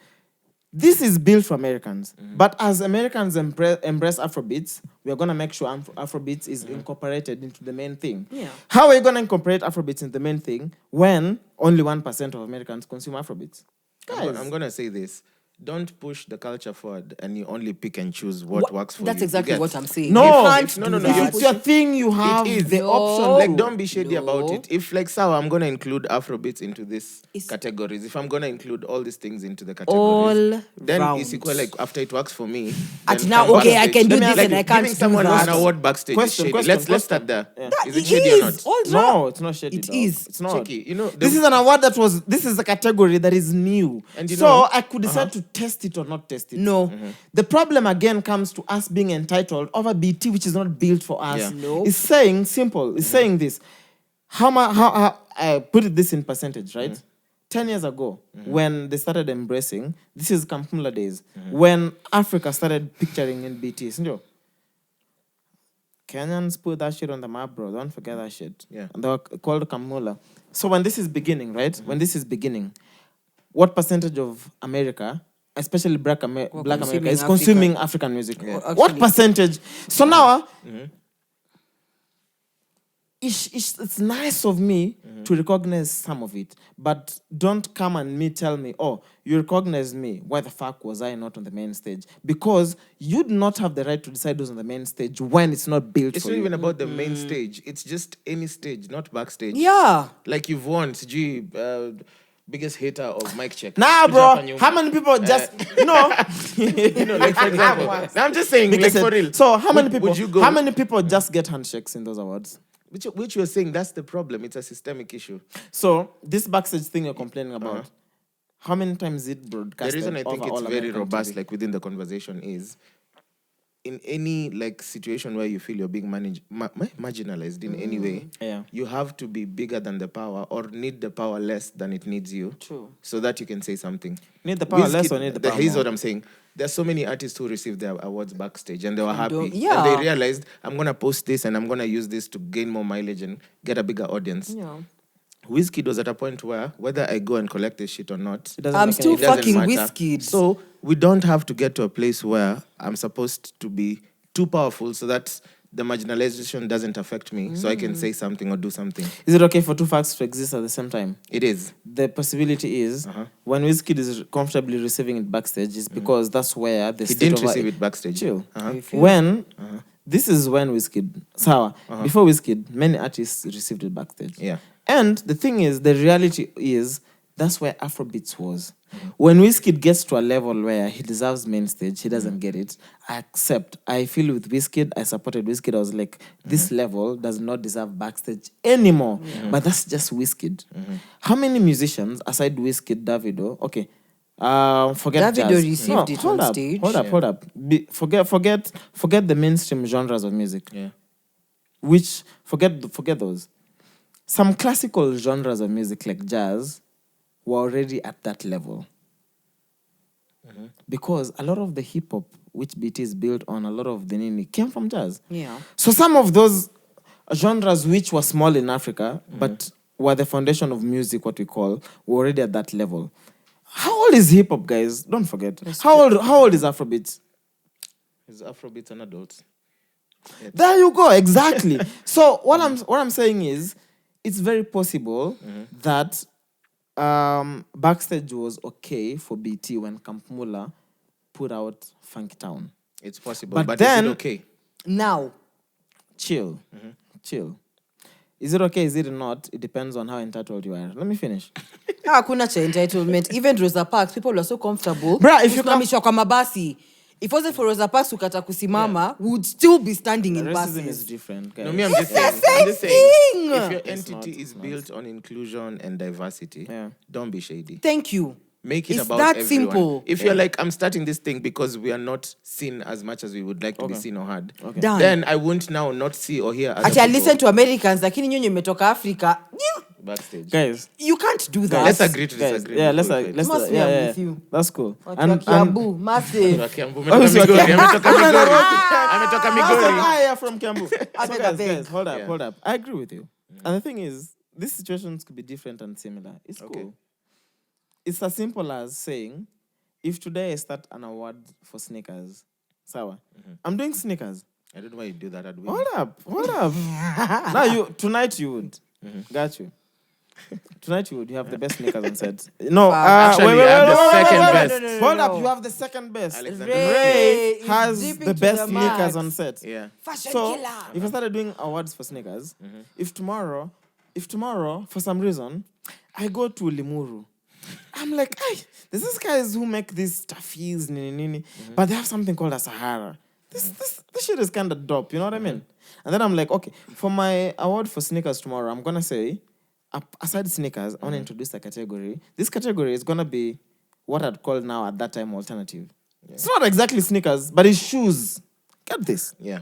C: This is built for Americans. But as Americans embrace Afrobeats, we are going to make sure Afrobeats is incorporated into the main thing.
B: Yeah.
C: How are you going to incorporate Afrobeats into the main thing when only 1% of Americans consume Afrobeats? Guys.
D: I'm going to say this. Don't push the culture forward and you only pick and choose what works for
B: That's
D: you.
B: exactly
D: You get?
B: what I'm saying.
C: No,
B: You can't
D: no,
B: do
D: no, no,
B: that.
C: If it's your thing, you have
D: is.
C: the
B: No.
C: option.
D: Like, don't be shady about
B: No.
D: it. If, like, so I'm going to include Afrobeats into this
B: It's-
D: categories. If I'm going to include all these things into the categories,
B: All
D: then
B: round.
D: it's equal, like, after it works for me.
B: At
D: then
B: now,
D: come
B: okay, I
D: backstage.
B: can do
C: Let me
B: this
C: ask
B: and
C: you,
B: I can't
D: Giving
B: do
D: someone
B: that.
D: an award backstage
C: Question,
D: is shady.
C: question.
D: Let's start there.
C: Yeah.
D: Is it
B: It
D: shady or
B: is.
D: not?
B: All
C: No, it's not shady.
B: It
C: dog.
B: is.
C: It's not.
D: Cheeky. You know,
C: This is an award this is a category that is new.
D: And you
C: so
D: know-
C: I could decide to test it or not test it.
B: No.
C: The problem again comes to us being entitled over BT, which is not built for us.
D: Yeah.
B: No.
C: It's saying simple. It's saying this. How I put it this in percentage, right? 10 years ago, when they started embracing, this is Kampumla days, when Africa started picturing in BT. So, Kenyans put that shit on the map, bro. Don't forget that shit.
D: Yeah.
C: And they were called Kamula. So when this is beginning, right? When this is beginning, what percentage of America, especially Black America, is consuming African music?
B: Well,
C: What
B: actually-
C: percentage? So now, it's nice of me to recognize some of it, but don't come and tell me, oh, you recognize me. Why the fuck was I not on the main stage? Because you do not have the right to decide who's on the main stage when it's not built
D: It's
C: for
D: not
C: you.
D: even about the main stage. It's just any stage, not backstage.
B: Yeah.
D: Like you've won, biggest hater of mic check.
C: Nah,
D: Kuja
C: bro.
D: hapa nyuma.
C: How many people just no?
D: You know, like for example. Now I'm just saying, like
C: Because
D: for real.
C: so how many
D: Would-
C: people?
D: would you go?
C: How many people just get handshakes in those awards?
D: Which you're saying, that's the problem. It's a systemic issue.
C: So this backstage thing you're complaining about, how many times is it
D: The
C: broadcasted?
D: reason I think
C: over
D: it's
C: all
D: very
C: American
D: robust,
C: TV?
D: like within the conversation, is in any like situation where you feel you're being marginalized in any way,
C: Yeah.
D: you have to be bigger than the power or need the power less than it needs you.
B: True.
D: So that you can say something.
C: Need the power less
D: Wizkid-
C: or need the power
D: Here's
C: more?
D: what I'm saying. There's so many artists who received their awards backstage and they were happy.
B: Yeah.
D: And they realized, I'm going to post this and I'm going to use this to gain more mileage and get a bigger audience.
B: Yeah.
D: Wizkid was at a point where whether I go and collect this shit or not,
C: It doesn't
B: I'm
C: make
B: still
C: any
D: it doesn't
B: fucking
D: matter.
B: Wizkid.
D: So we don't have to get to a place where I'm supposed to be too powerful so that the marginalization doesn't affect me, so I can say something or do something.
C: Is it okay for two facts to exist at the same time?
D: It is.
C: The possibility is when Wizkid is comfortably receiving it backstage, is because that's where the
D: He
C: state
D: didn't
C: of
D: receive it backstage.
C: Chill.
D: Uh-huh.
C: When this is when Wizkid, Sawa, before Wizkid, many artists received it backstage.
D: Yeah.
C: And the thing is, the reality is, that's where Afrobeats was. When Wizkid gets to a level where he deserves main stage, he doesn't get it. I accept. I feel with Wizkid, I supported Wizkid. I was like, this level does not deserve backstage anymore. But that's just Wizkid. How many musicians, aside Wizkid, Davido, okay, forget
B: Davido
C: jazz.
B: received it
C: hold
B: on
C: up,
B: stage.
C: Hold up. Forget the mainstream genres of music.
D: Yeah.
C: Which forget those. Some classical genres of music like jazz were already at that level. Because a lot of the hip hop which BT is built on, a lot of the nini came from jazz.
B: Yeah.
C: So some of those genres which were small in Africa, but were the foundation of music, what we call, were already at that level. How old is hip hop, guys? Don't forget. How old is Afrobeats?
D: Is Afrobeats an adult?
C: There you go, exactly. So what I'm saying is, it's very possible that backstage was okay for BT when Kampmula put out Funky Town.
D: It's possible,
C: But
D: but
C: then-
D: is it okay?
B: Now.
C: Chill. Is it okay? Is it not? It depends on how entitled you are. Let me finish.
B: Hakuna cha entitlement. Even Rosa Parks, people are so comfortable.
C: Bruh, if you come-
B: Kusimamishwa kwa mabasi. If it wasn't for Rosa Parks kukata kusimama, we would still be standing in
C: Racism is
B: buses.
C: different, guys.
D: No, me, I'm just
B: the
D: saying.
B: same
D: I'm just saying.
B: thing.
D: If your
C: It's
D: entity
C: not,
D: is
C: it's not.
D: built on inclusion and diversity,
C: Yeah.
D: don't be shady.
B: Thank you.
D: Make it
B: It's
D: about
B: that
D: everyone.
B: simple.
D: If you're like, I'm starting this thing because we are not seen as much as we would like to be seen or heard,
B: Done.
D: then I won't now not see or hear other
B: Actually, I
D: people
B: listen to Americans, lakini nyinyi mmetoka Africa.
D: backstage.
C: Guys,
B: You can't do that.
D: Let's agree to
C: guys,
D: disagree.
C: yeah,
D: before
C: let's
D: we
C: let's
B: Must be
C: yeah,
B: I'm
C: yeah.
B: with you.
C: That's cool.
B: Watu wa Kiambu, massive.
D: Kiambu,
C: Oh, so
D: Migori,
C: okay.
D: ametoka Migori. Ametoka Migori.
C: I am from Kiambu. So
B: beg.
C: guys, hold up,
D: Yeah.
C: hold up. I agree with you. And the thing is, these situations could be different and similar. It's
D: Okay.
C: cool. It's as simple as saying, if today I start an award for sneakers, sawa, I'm doing sneakers.
D: I don't know why you do that. I'd win.
C: Hold up. Now tonight you would. Got you. Tonight you would. You have the best sneakers on set. No,
D: Actually, I have the second best.
B: No,
C: Hold
B: no.
C: up, you have the second best.
D: Alexander
B: Ray is
C: has
B: dipping
C: the
B: to
C: best
B: the max.
C: sneakers on set.
D: Yeah.
B: Fashion
C: So
B: killer.
C: if I started doing awards for sneakers, if tomorrow for some reason I go to Limuru, I'm like, hey, there's these guys who make these stuffies, nini, but they have something called a Sahara. This shit is kind of dope, you know what I mean? And then I'm like, okay, for my award for sneakers tomorrow, I'm gonna say, aside sneakers, I want to introduce a category. This category is gonna be what I'd call now at that time alternative. It's not exactly sneakers, but it's shoes. Get this.
D: Yeah.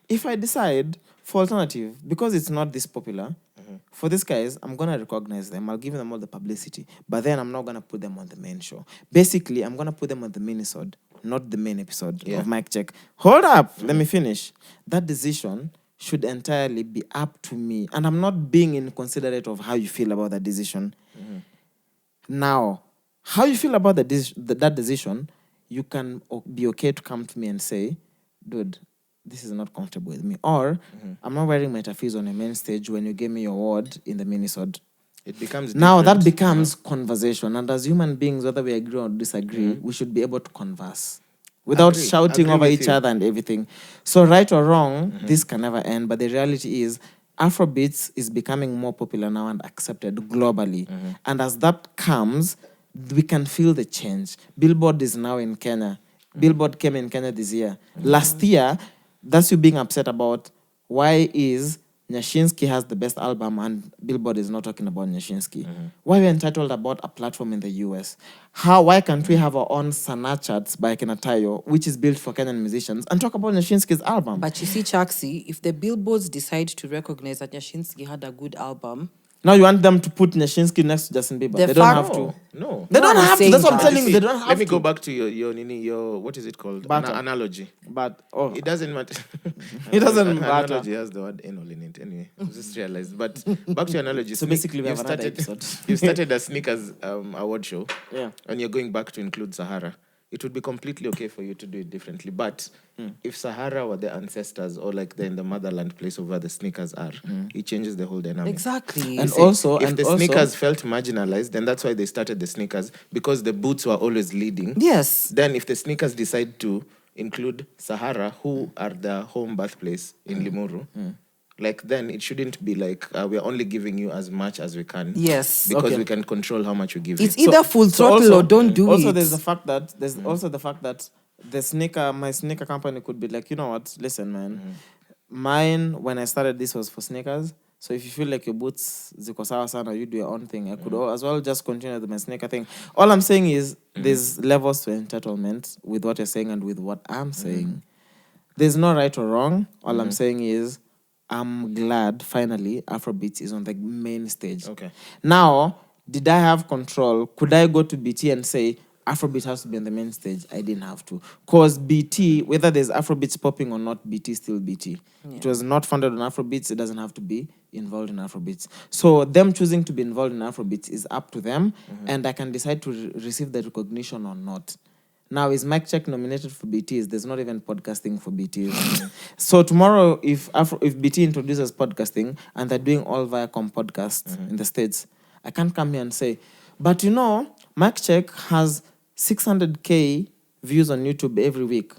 C: If I decide for alternative, because it's not this popular, for these guys, I'm going to recognize them. I'll give them all the publicity. But then I'm not going to put them on the main show. Basically, I'm going to put them on the Minisode, not the main episode of Mic Check. Hold up. Let me finish. That decision should entirely be up to me. And I'm not being inconsiderate of how you feel about that decision. Now, how you feel about that decision, you can be okay to come to me and say, dude, this is not comfortable with me. Or, I'm not wearing my tafis on a main stage when you gave me your award in the Minisode.
D: It becomes
C: now
D: different.
C: that becomes conversation. And as human beings, whether we agree or disagree, we should be able to converse without shouting over each other and everything. So right or wrong, this can never end. But the reality is, Afrobeats is becoming more popular now and accepted globally. And as that comes, we can feel the change. Billboard is now in Kenya. Billboard came in Kenya this year. Last year, that's you being upset about why is Nyashinsky has the best album and Billboard is not talking about Nyashinsky. Why are we entitled about a platform in the US? Why can't we have our own Sana charts by Kenatayo, which is built for Kenyan musicians, and talk about Nyashinsky's album?
B: But you see, Chaxy, if the billboards decide to recognize that Nyashinsky had a good album,
C: now you want them to put Nyashinsky next to Justin Bieber. They don't have to.
D: No.
C: They don't have to. That's what I'm telling you. They don't have to.
D: Let me go back to your what is it called? Analogy.
C: But
D: it doesn't matter.
C: It doesn't matter.
D: Analogy has the word anal in it anyway. I just realized. But back to your analogy.
C: So basically, we have another episode.
D: You started a sneakers award show.
C: Yeah.
D: And you're going back to include Sahara. It would be completely okay for you to do it differently. But if Sahara were the ancestors or like they're in the motherland place of where the sneakers are, it changes the whole dynamic.
B: exactly.
C: And
D: See,
C: also,
D: if the sneakers felt marginalized, then that's why they started the sneakers, because the boots were always leading.
B: Yes.
D: Then if the sneakers decide to include Sahara, who are the home birthplace in Limuru, like then it shouldn't be like we're only giving you as much as we can.
B: Yes.
D: Because we can control how much we give
B: It's
D: you.
B: either full throttle
C: also-
B: or don't do
C: Also,
B: it.
C: there's the fact that my sneaker company could be like, you know what? Listen, man. Mine, when I started this, was for sneakers. So if you feel like your boots ziko sawa sana, you do your own thing. I could as well just continue with my sneaker thing. All I'm saying is there's levels to entitlement with what you're saying and with what I'm saying. There's no right or wrong. All I'm saying is I'm glad finally Afrobeats is on the main stage.
D: Okay.
C: Now, did I have control? Could I go to BT and say Afrobeat has to be on the main stage? I didn't have to. Because BT, whether there's Afrobeats popping or not, BT is still BT. It was not funded on Afrobeats. It doesn't have to be involved in Afrobeats. So them choosing to be involved in Afrobeats is up to them. And I can decide to receive the recognition or not. Now, is Mic Check nominated for BTs? There's not even podcasting for BTs. So tomorrow, if BT introduces podcasting and they're doing all Viacom podcasts in the States, I can't come here and say, but you know, Mic Check has 600K views on YouTube every week.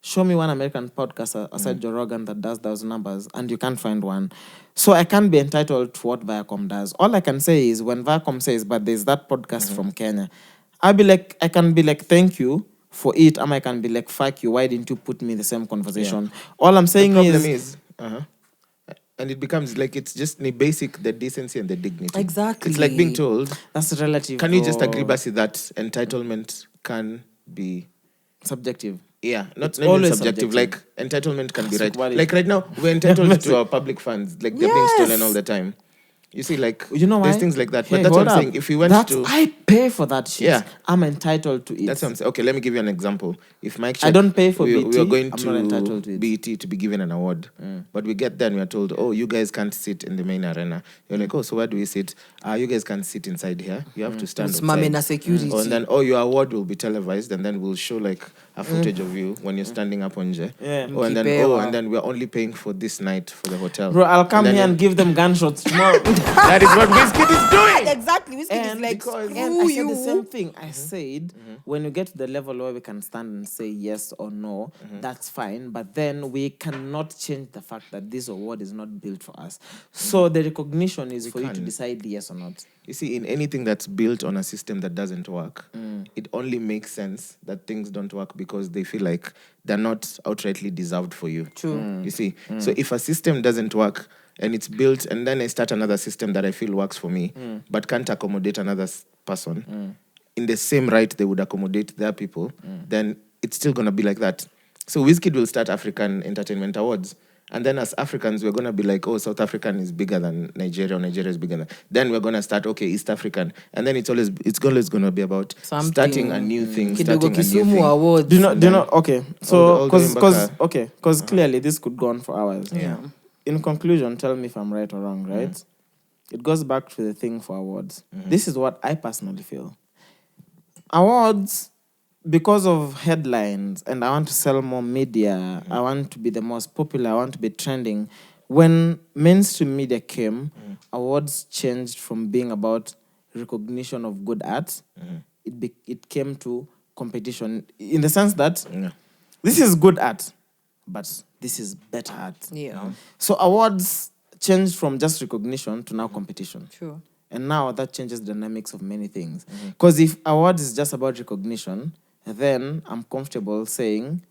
C: Show me one American podcast aside Joe Rogan that does those numbers, and you can't find one. So I can't be entitled to what Viacom does. All I can say is when Viacom says, but there's that podcast from Kenya, I can be like, thank you for it. I can be like, fuck you, why didn't you put me in the same conversation? All I'm saying
D: The problem is and it becomes like it's just the basic, the decency and the dignity.
B: Exactly.
D: It's like being told,
C: that's relative.
D: can you just agree, Basi, that entitlement can be
C: subjective?
D: Yeah, not
C: always
D: even subjective. Like entitlement can be right.
C: Quality.
D: Like right now, we're entitled to our public funds. Like they're being stolen all the time. You see, like
C: You know why?
D: there's things like that.
C: Hey,
D: But that's what
C: hold
D: I'm saying.
C: up.
D: If we went to
C: I pay for that shit.
D: Yeah.
C: I'm entitled to it.
D: that's what I'm saying. Okay, let me give you an example. If Mike
C: I don't pay for
D: we
C: BT,
D: are going
C: I'm
D: to
C: not entitled to it.
D: BT to be given an award. But we get there and we are told, oh, you guys can't sit in the main arena. You're like, oh, so where do we sit? You guys can't sit inside here. You have to stand
B: Usimame na
D: outside.
B: security.
D: And then, your award will be televised, and then we'll show like a footage of you when you're standing up on J.
C: Yeah.
D: And then we're only paying for this night for the hotel.
C: Bro, I'll come
D: And then
C: here and give them gunshots tomorrow.
D: that is what Wizkid is doing.
B: Exactly. Wizkid is like,
C: and
B: screw
C: I said
B: you.
C: the same thing. I said, when you get to the level where we can stand and say yes or no, that's fine. But then we cannot change the fact that this award is not built for us. So the recognition is for you to decide yes or not.
D: You see, in anything that's built on a system that doesn't work, it only makes sense that things don't work because they feel like they're not outrightly deserved for you.
B: True.
D: You see? So if a system doesn't work and it's built, and then I start another system that I feel works for me, but can't accommodate another person, in the same right they would accommodate their people, then it's still gonna be like that. So Wizkid will start African Entertainment Awards. And then as Africans, we're going to be like, oh, South African is bigger than Nigeria, or Nigeria is bigger than... Then we're going to start, okay, East African. And then it's always going to be about starting a new thing,
B: Kidogo
D: starting a new
B: Kisumu
D: thing.
B: Awards.
C: Do you know? Okay, so because
D: All
C: clearly this could go on for hours.
B: Yeah.
C: In conclusion, tell me if I'm right or wrong. Right? It goes back to the thing for awards. This is what I personally feel. Awards, because of headlines, and I want to sell more media. I want to be the most popular. I want to be trending. When mainstream media came, awards changed from being about recognition of good art. It came to competition in the sense that this is good art, but this is better art.
B: Yeah.
C: So awards changed from just recognition to now competition.
B: Sure.
C: And now that changes the dynamics of many things. Because if awards is just about recognition, then I'm comfortable saying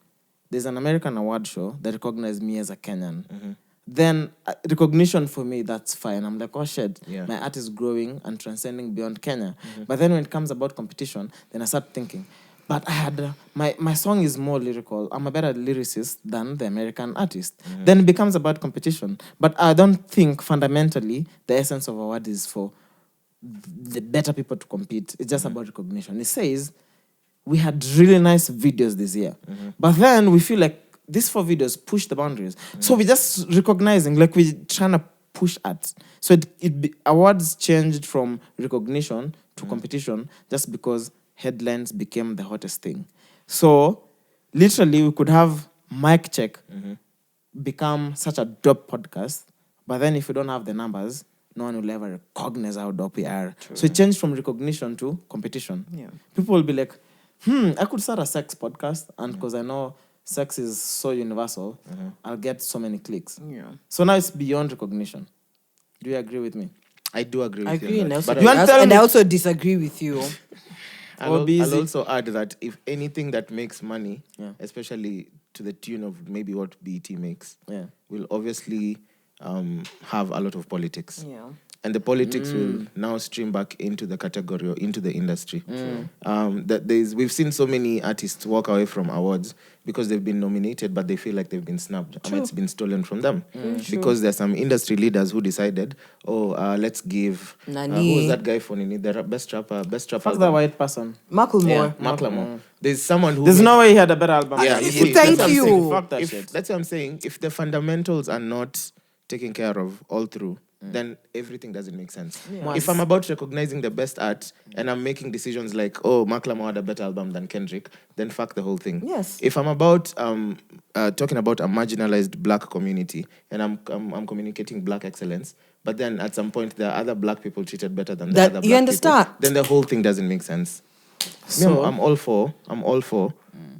C: there's an American award show that recognizes me as a Kenyan. Then recognition for me, that's fine. I'm like, oh shit, my art is growing and transcending beyond Kenya. But then when it comes about competition, then I start thinking, but I had my song is more lyrical. I'm a better lyricist than the American artist. Then it becomes about competition. But I don't think fundamentally the essence of award is for the better people to compete. It's just about recognition. It says we had really nice videos this year, but then we feel like these 4 videos push the boundaries. So we're just recognizing, like we're trying to push art. So awards changed from recognition to competition just because headlines became the hottest thing. So literally we could have Mic Check become such a dope podcast, but then if we don't have the numbers, no one will ever recognize how dope we are. True. So it changed from recognition to competition. Yeah. People will be like, I could start a sex podcast, and because I know sex is so universal, I'll get so many clicks. Yeah. So now it's beyond recognition. Do you agree with me?
D: I do agree with you.
B: I agree,
D: on that.
B: and I also disagree with you.
D: I'll also add that if anything that makes money, especially to the tune of maybe what BET makes, will obviously have a lot of politics. Yeah. And the politics will now stream back into the category or into the industry. We've seen so many artists walk away from awards because they've been nominated, but they feel like they've been snubbed. I mean, it's been stolen from them. Because there's some industry leaders who decided, let's give... who was that guy for Nini? The best rapper.
C: Fuck that white person.
B: Macklemore.
D: There's someone who...
C: There's no way he had a better album.
D: Yeah,
B: thank you.
C: Fuck that shit.
D: That's what I'm saying. If the fundamentals are not taken care of all through, then everything doesn't make sense. Yeah. If I'm about recognizing the best art and I'm making decisions like, Macklemore had a better album than Kendrick, then fuck the whole thing.
B: Yes.
D: If I'm about talking about a marginalized black community and I'm communicating black excellence, but then at some point there are other black people treated better than the other black people,
B: understand?
D: Then the whole thing doesn't make sense. So I'm all for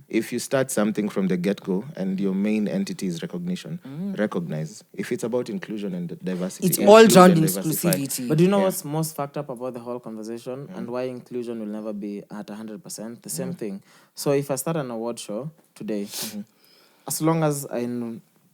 D: if you start something from the get-go and your main entity is recognition, recognize. If it's about inclusion and diversity,
B: it's all around inclusivity.
C: But do you know what's most fucked up about the whole conversation and why inclusion will never be at 100%? The same thing. So if I start an award show today, as long as I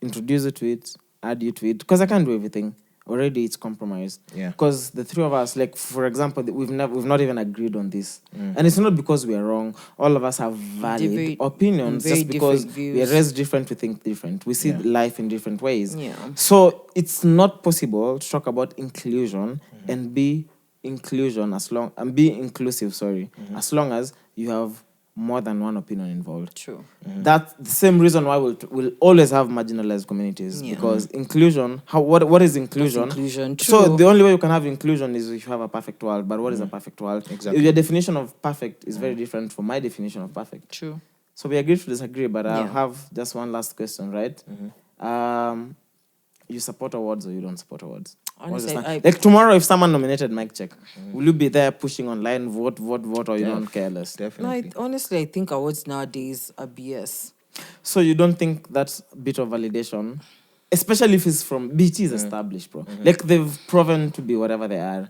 C: introduce you to it, add you to it, because I can't do everything. Already it's compromised. Yeah. Because the 3 of us, like for example, we've not even agreed on this. And it's not because we are wrong. All of us have valid opinions just because we are raised different, we think different. We see life in different ways. Yeah. So it's not possible to talk about inclusion and be inclusive, as long as you have more than one opinion involved. True. That's the same reason why we'll always have marginalized communities, because inclusion, what is inclusion?
B: Inclusion, true.
C: So the only way you can have inclusion is if you have a perfect world. But what is a perfect world? Exactly. Your definition of perfect is very different from my definition of perfect.
B: True.
C: So we agree to disagree, but I'll have just one last question, right? You support awards or you don't support awards? Honestly, like tomorrow, if someone nominated Mic Check, will you be there pushing online, vote, or you don't care less?
B: Definitely. No, honestly, I think awards nowadays are BS.
C: So you don't think that's a bit of validation? Especially if it's from BT is established, bro. Like they've proven to be whatever they are.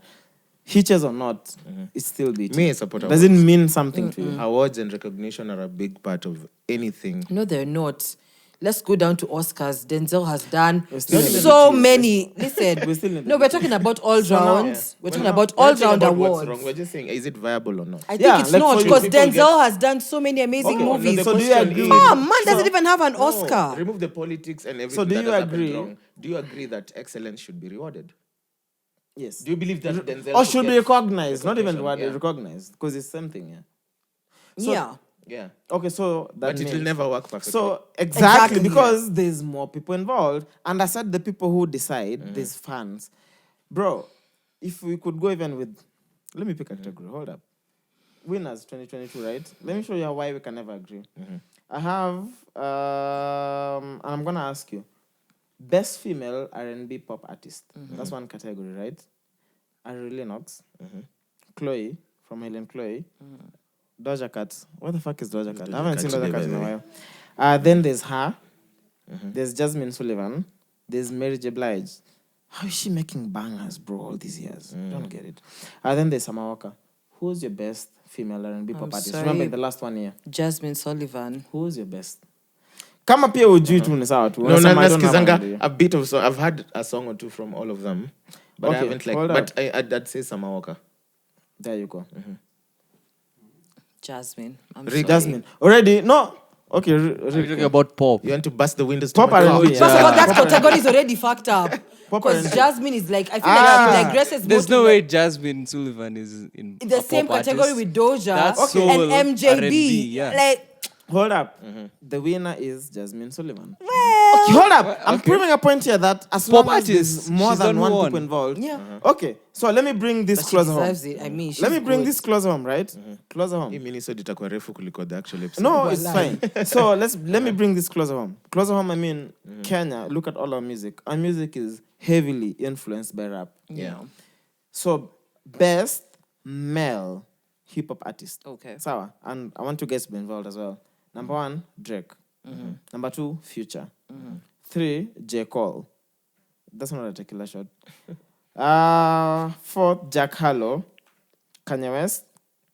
C: Hitches or not, it's still BT.
D: Me, I support
C: awards. Does it mean something to you?
D: Awards and recognition are a big part of anything.
B: No, they're not. let's go down to Oscars. Denzel has done
C: still in the
B: so
C: teens.
B: many. Listen,
C: We're still in the
B: no, we're talking about all rounds. We're talking about
D: We're
B: all
D: not saying
B: round
D: about what's
B: awards.
D: wrong. We're just saying, is it viable or not?
B: I think
C: Yeah,
B: it's
C: like
B: not
C: for you,
B: because
D: people
B: Denzel
D: get-
B: has done so many amazing
D: Okay, no,
B: movies.
D: the
C: So do you
D: question
C: agree?
D: is-
B: Ah, man doesn't even have an
D: No,
B: Oscar.
D: remove the politics and everything
C: So do
D: that
C: you
D: has happened
C: agree?
D: wrong. Do you agree that excellence should be rewarded?
C: Yes.
D: Do you believe that Denzel
C: Or
D: should
C: should be
D: get
C: recognized, not even
D: recognition? Yeah.
C: recognized, because it's same thing. So-
B: Yeah.
D: Yeah,
C: Okay, so that
D: but it will
C: means-
D: never work perfectly.
C: So
B: Exactly,
C: because there's more people involved, and aside the people who decide, there's fans. Bro, if we could go even with, let me pick a category. Hold up, winners 2022, right? Let me show you why we can never agree. I have, and I'm gonna ask you, best female R&B pop artist. That's one category, right? Ari Lennox, Chloe from Helen Chloe. Doja Cat. What the fuck is Doja Cat? I haven't seen Doja Cat in a while. Then there's her. There's Jasmine Sullivan. There's Mary J. Blige. How is she making bangers, bro, all these years? Don't get it. Then there's Summer Walker. Who's your best female R&B pop artist?
B: sorry.
C: Remember in the last 1 year.
B: Jasmine Sullivan.
C: Who's your best? Kama pia ujui tu ni sawa tu.
D: No,
C: Unasema I don't have
D: naskizanga
C: idea.
D: a bit of song. I've had a song or two from all of them, but I
C: Okay,
D: haven't like.
C: hold up.
D: But I'd say Summer Walker.
C: There you go.
B: Jasmine. I'm
D: Rick
B: sorry.
C: Jasmine. Already? No. Okay.
E: We're talking about pop.
D: You want to bust the windows?
C: Pop
D: to my car?
C: R&B.
B: First of all, that
C: Pop
B: category is already fucked up.
C: Pop
B: Because
C: R&B.
B: Jasmine is like, I feel like she digresses
E: There's
B: more
E: no
B: to
E: way Jasmine Sullivan is in
B: the
E: a
B: same
E: pop
B: category
E: artist.
B: with Doja
E: That's
B: and
E: soul,
B: MJB.
E: R&B, yeah.
B: Like,
C: Hold up. The winner is Jasmine Sullivan. Okay, hold up. I'm proving a point here that as
E: Pop
C: long as there's
E: artist,
C: more
E: she's
C: than
E: done
C: one
E: one.
C: people involved.
B: yeah.
C: Okay, so let me bring this
B: But she
C: closer home.
B: deserves it. I mean,
C: Let me
B: she's
C: bring
B: good.
C: this closer home, right? Closer home.
D: Hii Minisode itakuwa refu kuliko the actual episode.
C: No, it's
B: Walai.
C: fine. So let me bring this closer home. Closer home, I mean, Kenya, look at all our music. Our music is heavily influenced by rap.
B: Yeah.
C: So, best male hip hop artist.
B: Okay.
C: Sawa. And I want you guys to be involved as well. Number 1, Drake. Number 2, Future. 3, J. Cole. That's not a tequila shot. 4th, Jack Harlow. Kanye West.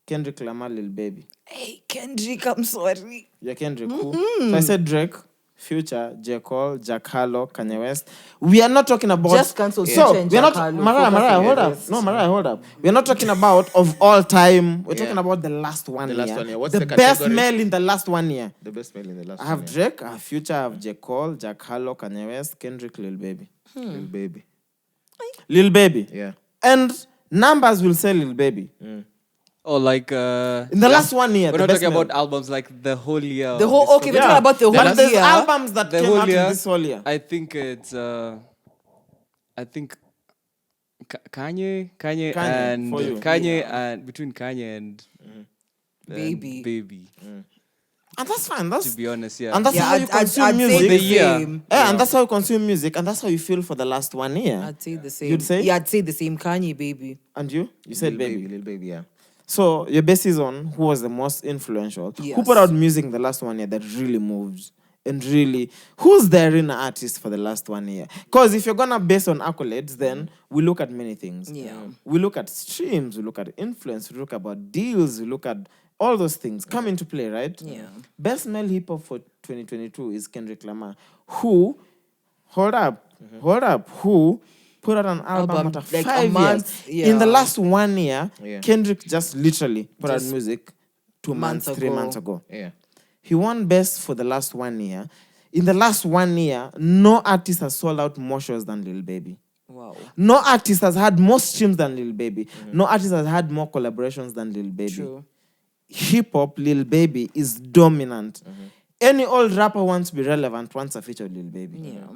C: Kendrick Lamar, Lil Baby.
B: Hey, Kendrick, I'm sorry.
C: Yeah, Kendrick. Cool. So I said Drake, Future, J. Cole, Jack Harlow, Kanye West. We are not talking about...
B: Just cancel
C: So,
B: Future and
C: we're not...
B: Jack Harlow.
C: Mariah,
B: Focus on
C: hold
B: the
C: up.
B: rest.
C: No, Mariah, hold up. We're not talking about of all time. We're
D: Yeah.
C: talking about the last 1
D: The
C: year.
D: last 1 year. What's
C: the
D: the
C: best
D: category?
C: male in the last 1 year.
D: The best male in the last
C: I have
D: one, yeah.
C: Drake, I have Future, I have J. Cole, Jack Harlow, Kanye West, Kendrick, Lil Baby.
D: Lil Baby.
C: Lil Baby.
D: Yeah.
C: And numbers will say Lil Baby.
E: Or like
C: In the last 1 year,
E: we're
C: the
E: not
C: best
E: talking
C: male.
E: about albums like the whole year.
B: The
E: of
B: whole,
E: this
B: okay, we're
E: program.
B: talking about the whole
C: But there's
B: year.
C: albums that
E: The
C: came
E: whole
C: out
E: year.
C: in this whole year.
E: I think it's I think Kanye
C: Kanye,
E: and
C: for you.
E: Kanye and between Kanye and
B: Baby.
E: Baby.
C: And that's fine.
E: To be honest, yeah.
C: And that's
B: Yeah,
C: how you consume
B: I'd
C: music.
B: say
E: The
B: the
E: year.
B: same.
C: Yeah, and that's how you consume music, and that's how you feel for the last 1 year.
B: I'd say the same.
C: You'd say?
B: Yeah, I'd say the same. Kanye, baby.
C: And you? You said
D: Lil
C: baby.
D: Lil Baby, yeah.
C: So your basis on who was the most influential? Who
B: Yes.
C: put out music in the last 1 year that really moved? And really, who's the arena artist for the last 1 year? Because if you're gonna base on accolades, then we look at many things.
B: Yeah.
C: We look at streams, we look at influence, we look about deals, we look at all those things come into play, right?
B: Yeah.
C: Best male hip hop for 2022 is Kendrick Lamar, who, hold up, who put out an album
B: Album,
C: after
B: like a
C: 5
B: month,
C: years. In the
B: yeah.
C: last 1 year,
D: Yeah.
C: Kendrick just literally put out
B: Just
C: music 2 months,
B: months
C: 3
B: ago.
C: months ago.
D: Yeah.
C: He won best for the last 1 year. In the last 1 year, no artist has sold out more shows than Lil Baby.
B: Wow.
C: No artist has had more streams than Lil Baby. No artist has had more collaborations than Lil Baby.
B: True.
C: Hip hop, Lil Baby is dominant. Any old rapper wants to be relevant wants a feature with Lil Baby.
B: Yeah.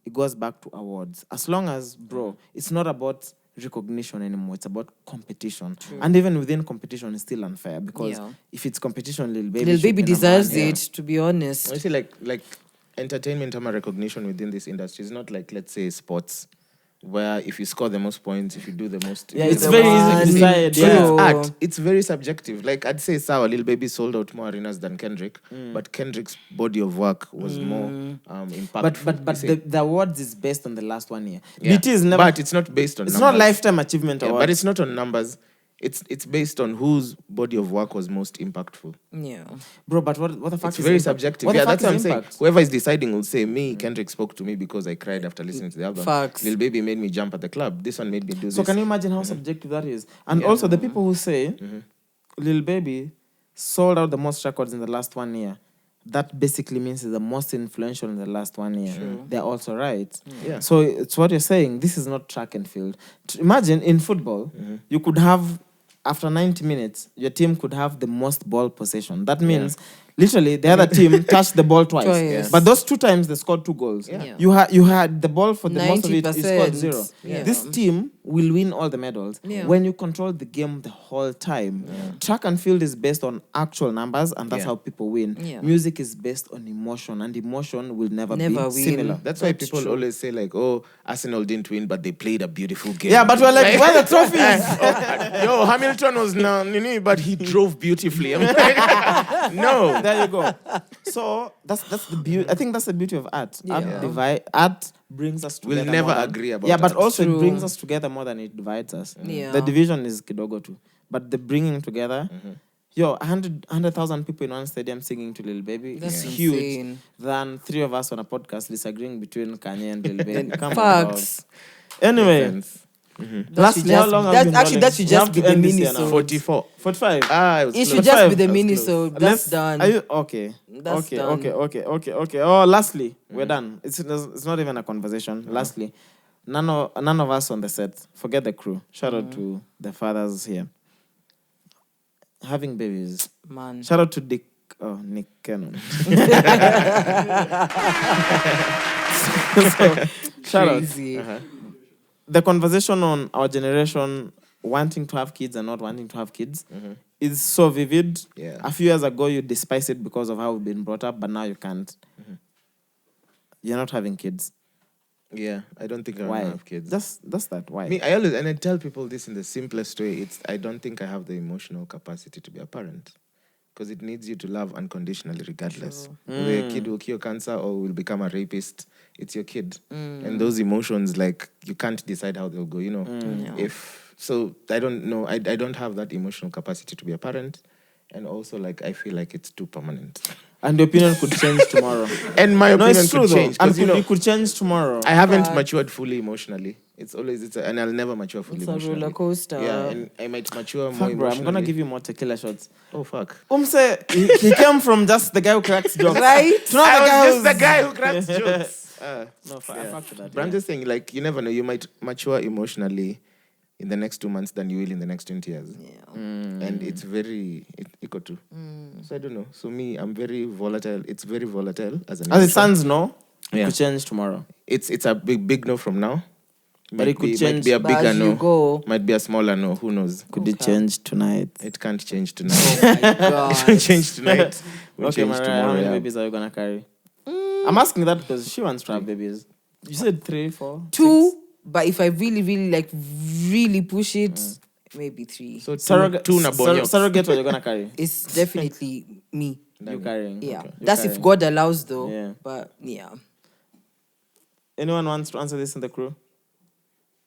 C: It goes back to awards. As long as, bro, it's not about recognition anymore. It's about competition. And even within competition, it's still unfair because
B: Yeah.
C: if it's competition, Lil Baby
B: Lil
C: should
B: Baby
C: be number
B: deserves
C: one. Yeah.
B: it, to be honest.
D: I see like entertainment and recognition within this industry is not like, let's say, sports, where if you score the most points, if you do the most...
C: Yeah,
D: you
C: it's
D: do the
C: very
D: most-
C: easy to decide.
D: But
C: Yeah.
D: it's art. It's very subjective. Like, I'd say Sour, Lil Baby sold out more arenas than Kendrick, but Kendrick's body of work was more impactful.
C: But
D: you see.
C: the awards is based on the last 1 year.
D: Yeah.
C: BT is never.
D: But it's not based on
C: It's
D: numbers.
C: not lifetime achievement
D: Yeah,
C: award.
D: but it's not on numbers. it's based on whose body of work was most impactful.
B: Yeah.
C: Bro, but what the fuck
D: It's
C: is
D: very
C: impact?
D: subjective.
C: What the
D: Yeah,
C: fuck
D: that's what I'm
C: is
D: saying.
C: impact?
D: Whoever is deciding will say, me, Kendrick spoke to me because I cried after listening to the album.
B: Facts.
D: Lil Baby made me jump at the club. This one made me do
C: So
D: this.
C: can you imagine how subjective that is? And also the people who say Lil Baby sold out the most records in the last 1 year. That basically means he's the most influential in the last 1 year. They're also right.
D: Yeah.
C: So it's what you're saying. This is not track and field. Imagine in football, you could have, after 90 minutes, your team could have the most ball possession. That means literally the other team touched the ball twice.
B: Twice.
C: But those 2 times they scored 2 goals.
B: Yeah.
C: You had the ball for the most of it, you scored
B: 90%.
C: 0.
B: Yeah.
C: This team will win all the medals when you control the game the whole time. Track and field is based on actual numbers, and that's how people win.
B: Yeah.
C: Music is based on emotion, and emotion will never be
B: Never win.
C: similar.
D: That's why people always say like, oh, Arsenal didn't win, but they played a beautiful game.
C: Yeah, but we're like, where are the trophies?
D: Yo, Hamilton was but he drove beautifully. I'm like, no.
C: There you go. So that's the beauty. I think that's the beauty of art.
B: Yeah.
C: Art brings us together.
D: We'll never
C: more than-
D: agree about
C: Yeah, but
D: art.
C: also
B: True.
C: it brings us together more than it divides us.
B: Yeah.
C: The division is kidogo too, but the bringing together. Yo, 100,000 people in one stadium singing to Lil Baby
B: That's
C: is huge.
B: insane.
C: Than 3 of us on a podcast disagreeing between Kanye and Lil Baby. Come on,
B: Facts.
C: dog. Anyway,
D: Sense.
C: lastly, how long have you been rolling?
B: that should
C: We
B: just
C: have
B: be
C: to
B: the
C: end this year
B: Minisode.
C: now.
D: 44.
C: 45.
D: It was
B: It should
D: close.
B: just be the
C: That was
B: Minisode. That's
C: Let's-
B: done.
C: Are you okay?
B: That's
C: okay,
B: done.
C: okay. Oh, lastly, we're done. It's not even a conversation. Lastly, none of us on the set, forget the crew. Shout out to the fathers here. Having babies.
B: Man.
C: Shout out to Nick Cannon. Shout out.
B: Crazy.
C: The conversation on our generation wanting to have kids and not wanting to have kids is so vivid.
D: Yeah.
C: A few years ago, you despised it because of how we've been brought up, but now you can't. You're not having kids.
D: Yeah, I don't think I
C: Why?
D: want to have kids.
C: That's that. Why?
D: Me, I tell people this in the simplest way. I don't think I have the emotional capacity to be a parent. Because it needs you to love unconditionally regardless. Whether your kid will cure cancer or will become a rapist, it's your kid. And those emotions, like, you can't decide how they'll go, you know. So I don't know. I don't have that emotional capacity to be a parent. And also, like, I feel like it's too permanent.
C: And your opinion could change tomorrow.
D: And my
C: No,
D: opinion
C: it's true
D: could
C: though.
D: change.
C: And
D: Because, you know,
C: it could change tomorrow.
D: I haven't matured fully emotionally. And I'll never mature fully
B: It's a
D: emotionally.
B: roller coaster.
D: Yeah, and I might mature more
C: Fuck, bro,
D: emotionally.
C: I'm gonna give you more tequila shots.
D: Oh, fuck.
C: He came from just the guy who cracks jokes.
B: Right?
C: To now the guy
D: I was
C: who's-
D: just the guy who cracks jokes.
C: No, I fuck with that.
D: But I'm just saying, like, you never know. You might mature emotionally in the next 2 months than you will in the next 20 years.
B: Yeah.
D: And it's very equal to. So I don't know. So me, I'm very volatile. It's very volatile as an
C: As it
D: emotion.
C: stands, no. It
D: Yeah.
C: could change tomorrow.
D: It's a big no from now.
C: But it could
D: Might
C: change
D: be a
B: But
D: bigger
B: as you
D: no.
B: go.
D: Might be a smaller no. Who knows?
C: Could it change tonight?
D: It can't change tonight.
B: Oh my God.
D: It won't change tonight. Will
C: Okay,
D: change
C: Mariah, how
D: tomorrow.
C: many
D: Yeah.
C: babies are you gonna carry? I'm asking that because she wants to have babies. You said 3, 4,
B: 2, but if I really push it, maybe 3.
D: So
C: Surrogate,
D: two na bonyok.
C: surrogate, what you're gonna carry?
B: It's definitely me.
C: You carrying?
B: Yeah.
C: Okay.
B: That's
C: You're
B: if
C: carrying.
B: God allows, though.
C: Yeah.
B: But yeah.
C: Anyone wants to answer this in the crew?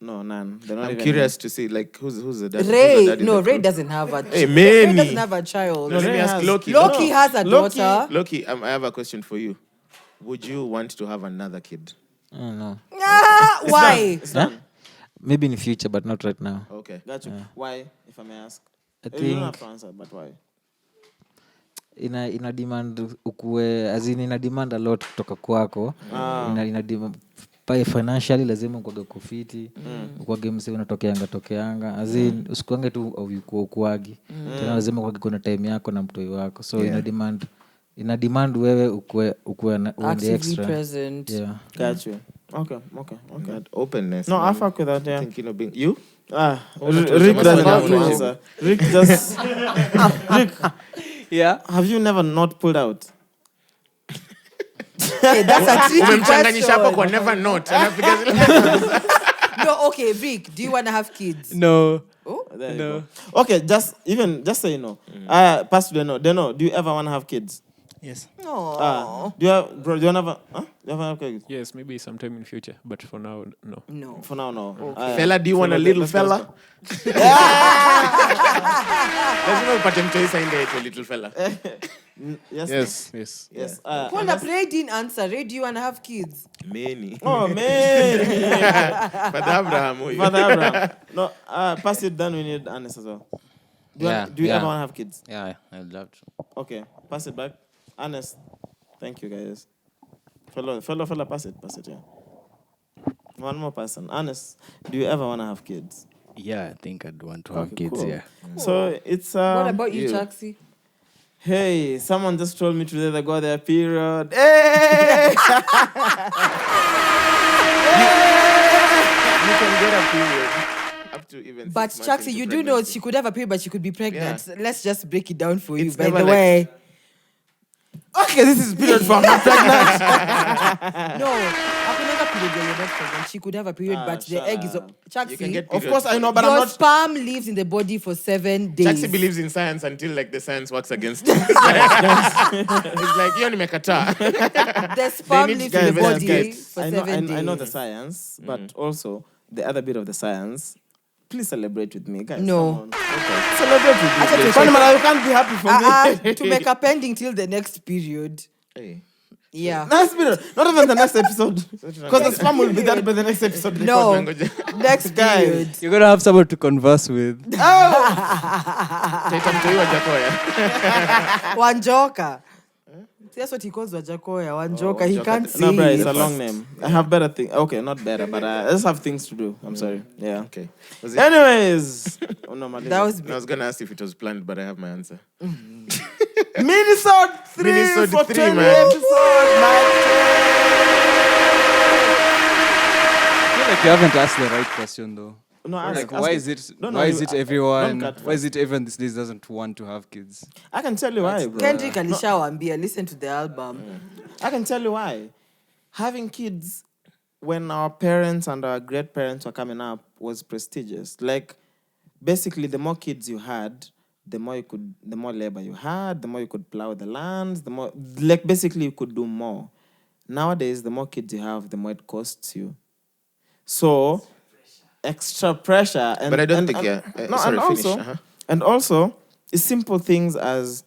C: No, none. They're not
D: I'm
C: even
D: curious to see, like, who's the dad?
B: Ray,
D: who's the dad in
B: no,
D: the
B: Ray
D: crew?
B: doesn't have a
D: Hey,
B: Ray
D: Manny.
B: doesn't have a child.
D: No, let me
C: Ray
D: ask
C: has-
D: Loki.
B: Loki has a
C: Loki-
B: daughter.
D: Loki, I have a question for you. Would you want to have another kid?
E: I don't know.
B: Ah, why?
E: Huh? Maybe in the future, but not right now.
D: Okay.
C: Got you. Why, if I may ask?
E: I
C: You don't have
E: think
C: to answer, but why?
E: ina demand ukue azin ina demand a lot kutoka kwako. Ina demand pay financially lazima ukwage kufiti. Ukwage mse unatokeanga azin usikuange tu ukuagi. Tena lazima ukwage kuna time yako na mtoi wako. So ina demand wewe ukue uende
B: Actively
E: extra.
B: present.
E: Yeah.
C: Got you. Okay.
D: That openness.
C: No, I
D: man.
C: fuck with that, yeah.
D: I think, you know, being you.
C: Rick doesn't have to
B: you.
C: answer. Rick just... Rick,
B: Yeah.
C: have you never not pulled out?
B: Hey, that's a tricky
D: Umemchanganyisha hapo kwa
B: question.
D: never not. Anapiga zile-
B: No, okay, Vic, do you want to have kids?
E: No.
B: Oh,
C: There you go. Okay, just say you know. Pass to Dennoh. Dennoh, do you ever want to have kids?
F: Yes.
B: no.
C: Do you want to have kids?
F: Yes, maybe sometime in future, but for now, no.
B: No.
C: For now, no.
D: Fella, do you want a little fella? lazima upate mtoi sainde to little fella.
C: Yes.
F: Yes.
B: Hold up, Ray didn't answer. Ray, do you want to have kids?
D: Many.
C: Oh man.
D: Father Abraham.
C: Father Abraham. No, pass it down. We need Ernest as well. Do you ever want to have kids?
E: Yeah, I'd love to.
C: Okay, pass it back. Ernest. Thank you, guys. Fellow, pass it, yeah. One more person. Ernest, do you ever want to have kids?
G: Yeah, I think I'd want to have kids,
C: cool.
G: yeah.
C: So it's
B: What about you, Chaxy?
C: Hey, someone just told me today they got their period. Hey!
D: You can get a period up to even.
B: But
D: 6 months
B: Chaxy,
D: into
B: you do know
D: pregnancy.
B: she could have a period, but she could be pregnant.
D: Yeah.
B: Let's just break it down for you,
D: It's
B: by
D: never
B: the
D: like-
B: way.
C: Okay, this is period for her pregnant.
B: No, I could never period when you're not pregnant. She could have a period, but the egg is...
D: You can
B: Chaxy,
D: get
C: Of
D: period.
C: course, I know, but I'm
B: your
C: not.
B: sperm lives in the body for 7 days.
D: Chaxy believes in science until like the science works against him. It's like you nimekataa.
B: The sperm
D: need
B: lives
D: to
B: in the body
D: investigate.
B: for
C: I
B: 7 days.
C: know the science, but also the other bit of the science. Please celebrate with me, guys.
B: No.
C: Come on. Okay. Celebrate with me.
B: I said
C: please.
B: to-
C: Kwani you can't be happy for me.
B: To make a pending till the next period.
D: Hey.
B: Yeah.
C: Next period, not even the next episode, because the spam will be there by the next episode.
B: No, next
C: Guys.
B: period.
G: You're going to have someone to converse with.
D: Taita mtoi wa Jakoya.
B: Wanjoka. That's what he calls Wajakoya. Wanjoka. He
D: Wanjoka.
B: can't say
C: No, bro, it's
B: it.
C: a long name. I have better things. Okay, not better, but I just have things to do. I'm sorry. Yeah.
D: Okay. Was it?
C: Anyways, oh, no, Malisa.
B: That was
D: I was gonna ask if it was planned, but I have my answer.
C: Minisode 3
D: Minisode
C: for
D: 3,
C: 20
D: man.
C: episodes,
G: I feel like you haven't asked the right question, though.
C: No, ask,
G: Like,
C: ask
G: why
C: it.
G: is it?
C: No, no,
G: why
C: you-
G: is it
C: don't
G: everyone?
C: cut
G: Why is it everyone these days doesn't want to have kids?
C: I can tell you why, bro.
B: Kendrick alishawambia. Listen to the album.
C: I can tell you why. Having kids when our parents and our great parents were coming up was prestigious. Like, basically, the more kids you had, the more labor you had, the more you could plow the lands, the more, like, basically you could do more. Nowadays, the more kids you have, the more it costs you. So, extra pressure. And,
D: But I don't
C: and-
D: think,
C: and-
D: yeah.
C: No,
D: Sorry,
C: and
D: finish.
C: also, and also, it's simple things as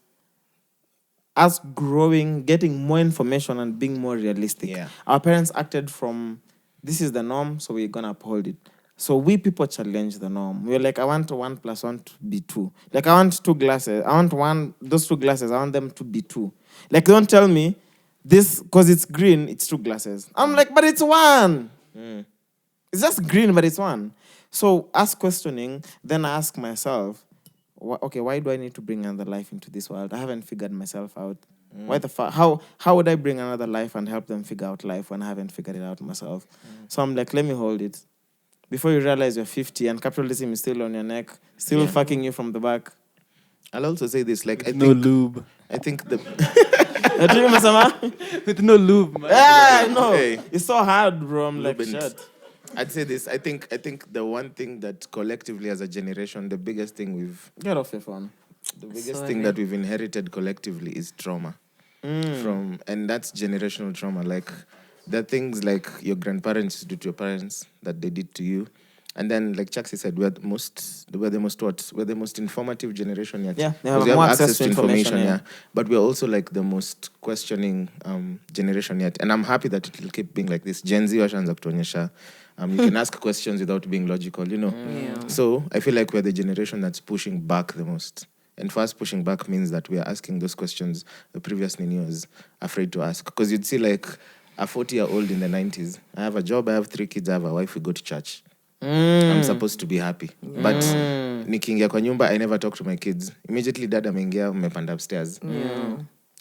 C: growing, getting more information and being more realistic.
D: Yeah.
C: Our parents acted from, this is the norm, so we're going to uphold it. So we people challenge the norm. We're like, I want 1 + 1 to be 2. Like, I want 2 glasses. I want those 2 glasses, I want them to be 2. Like, don't tell me this, because it's green, it's 2 glasses. I'm like, but it's 1. It's just green, but it's 1. So as questioning, then I ask myself, why do I need to bring another life into this world? I haven't figured myself out. Why the fuck? How would I bring another life and help them figure out life when I haven't figured it out myself? So I'm like, let me hold it. Before you realize you're 50 and capitalism is still on your neck, still fucking you from the back.
D: I'll also say this, like, I
G: No
D: think,
G: lube.
D: I think the
G: With no lube, man.
C: Yeah, I know.
D: Hey.
C: It's so hard, bro. I'm like,
D: Lubin.
C: shit.
D: I'd say this. I think the one thing that collectively as a generation, the biggest thing
C: Get off your phone.
D: the biggest thing that we've inherited collectively is trauma. And that's generational trauma. Like, there are things like your grandparents do to your parents that they did to you. And then, like Chaxy said, we're the most informative generation yet.
C: Yeah, they
D: 'Cause
C: have
D: we
C: more access to information, yeah.
D: But we're also like the most questioning generation yet. And I'm happy that it will keep being like this. Gen Z washaanza kutuonyesha. You can ask questions without being logical, you know. So I feel like we're the generation that's pushing back the most. And for us, pushing back means that we are asking those questions the previous Nini was afraid to ask. Because you'd see like a 40-year-old in the 90s. I have a job, I have 3 kids, I have a wife, we go to church. I'm supposed to be happy. But nikiingia kwa nyumba, I never talk to my kids. Immediately dad ameingia, mmepanda upstairs.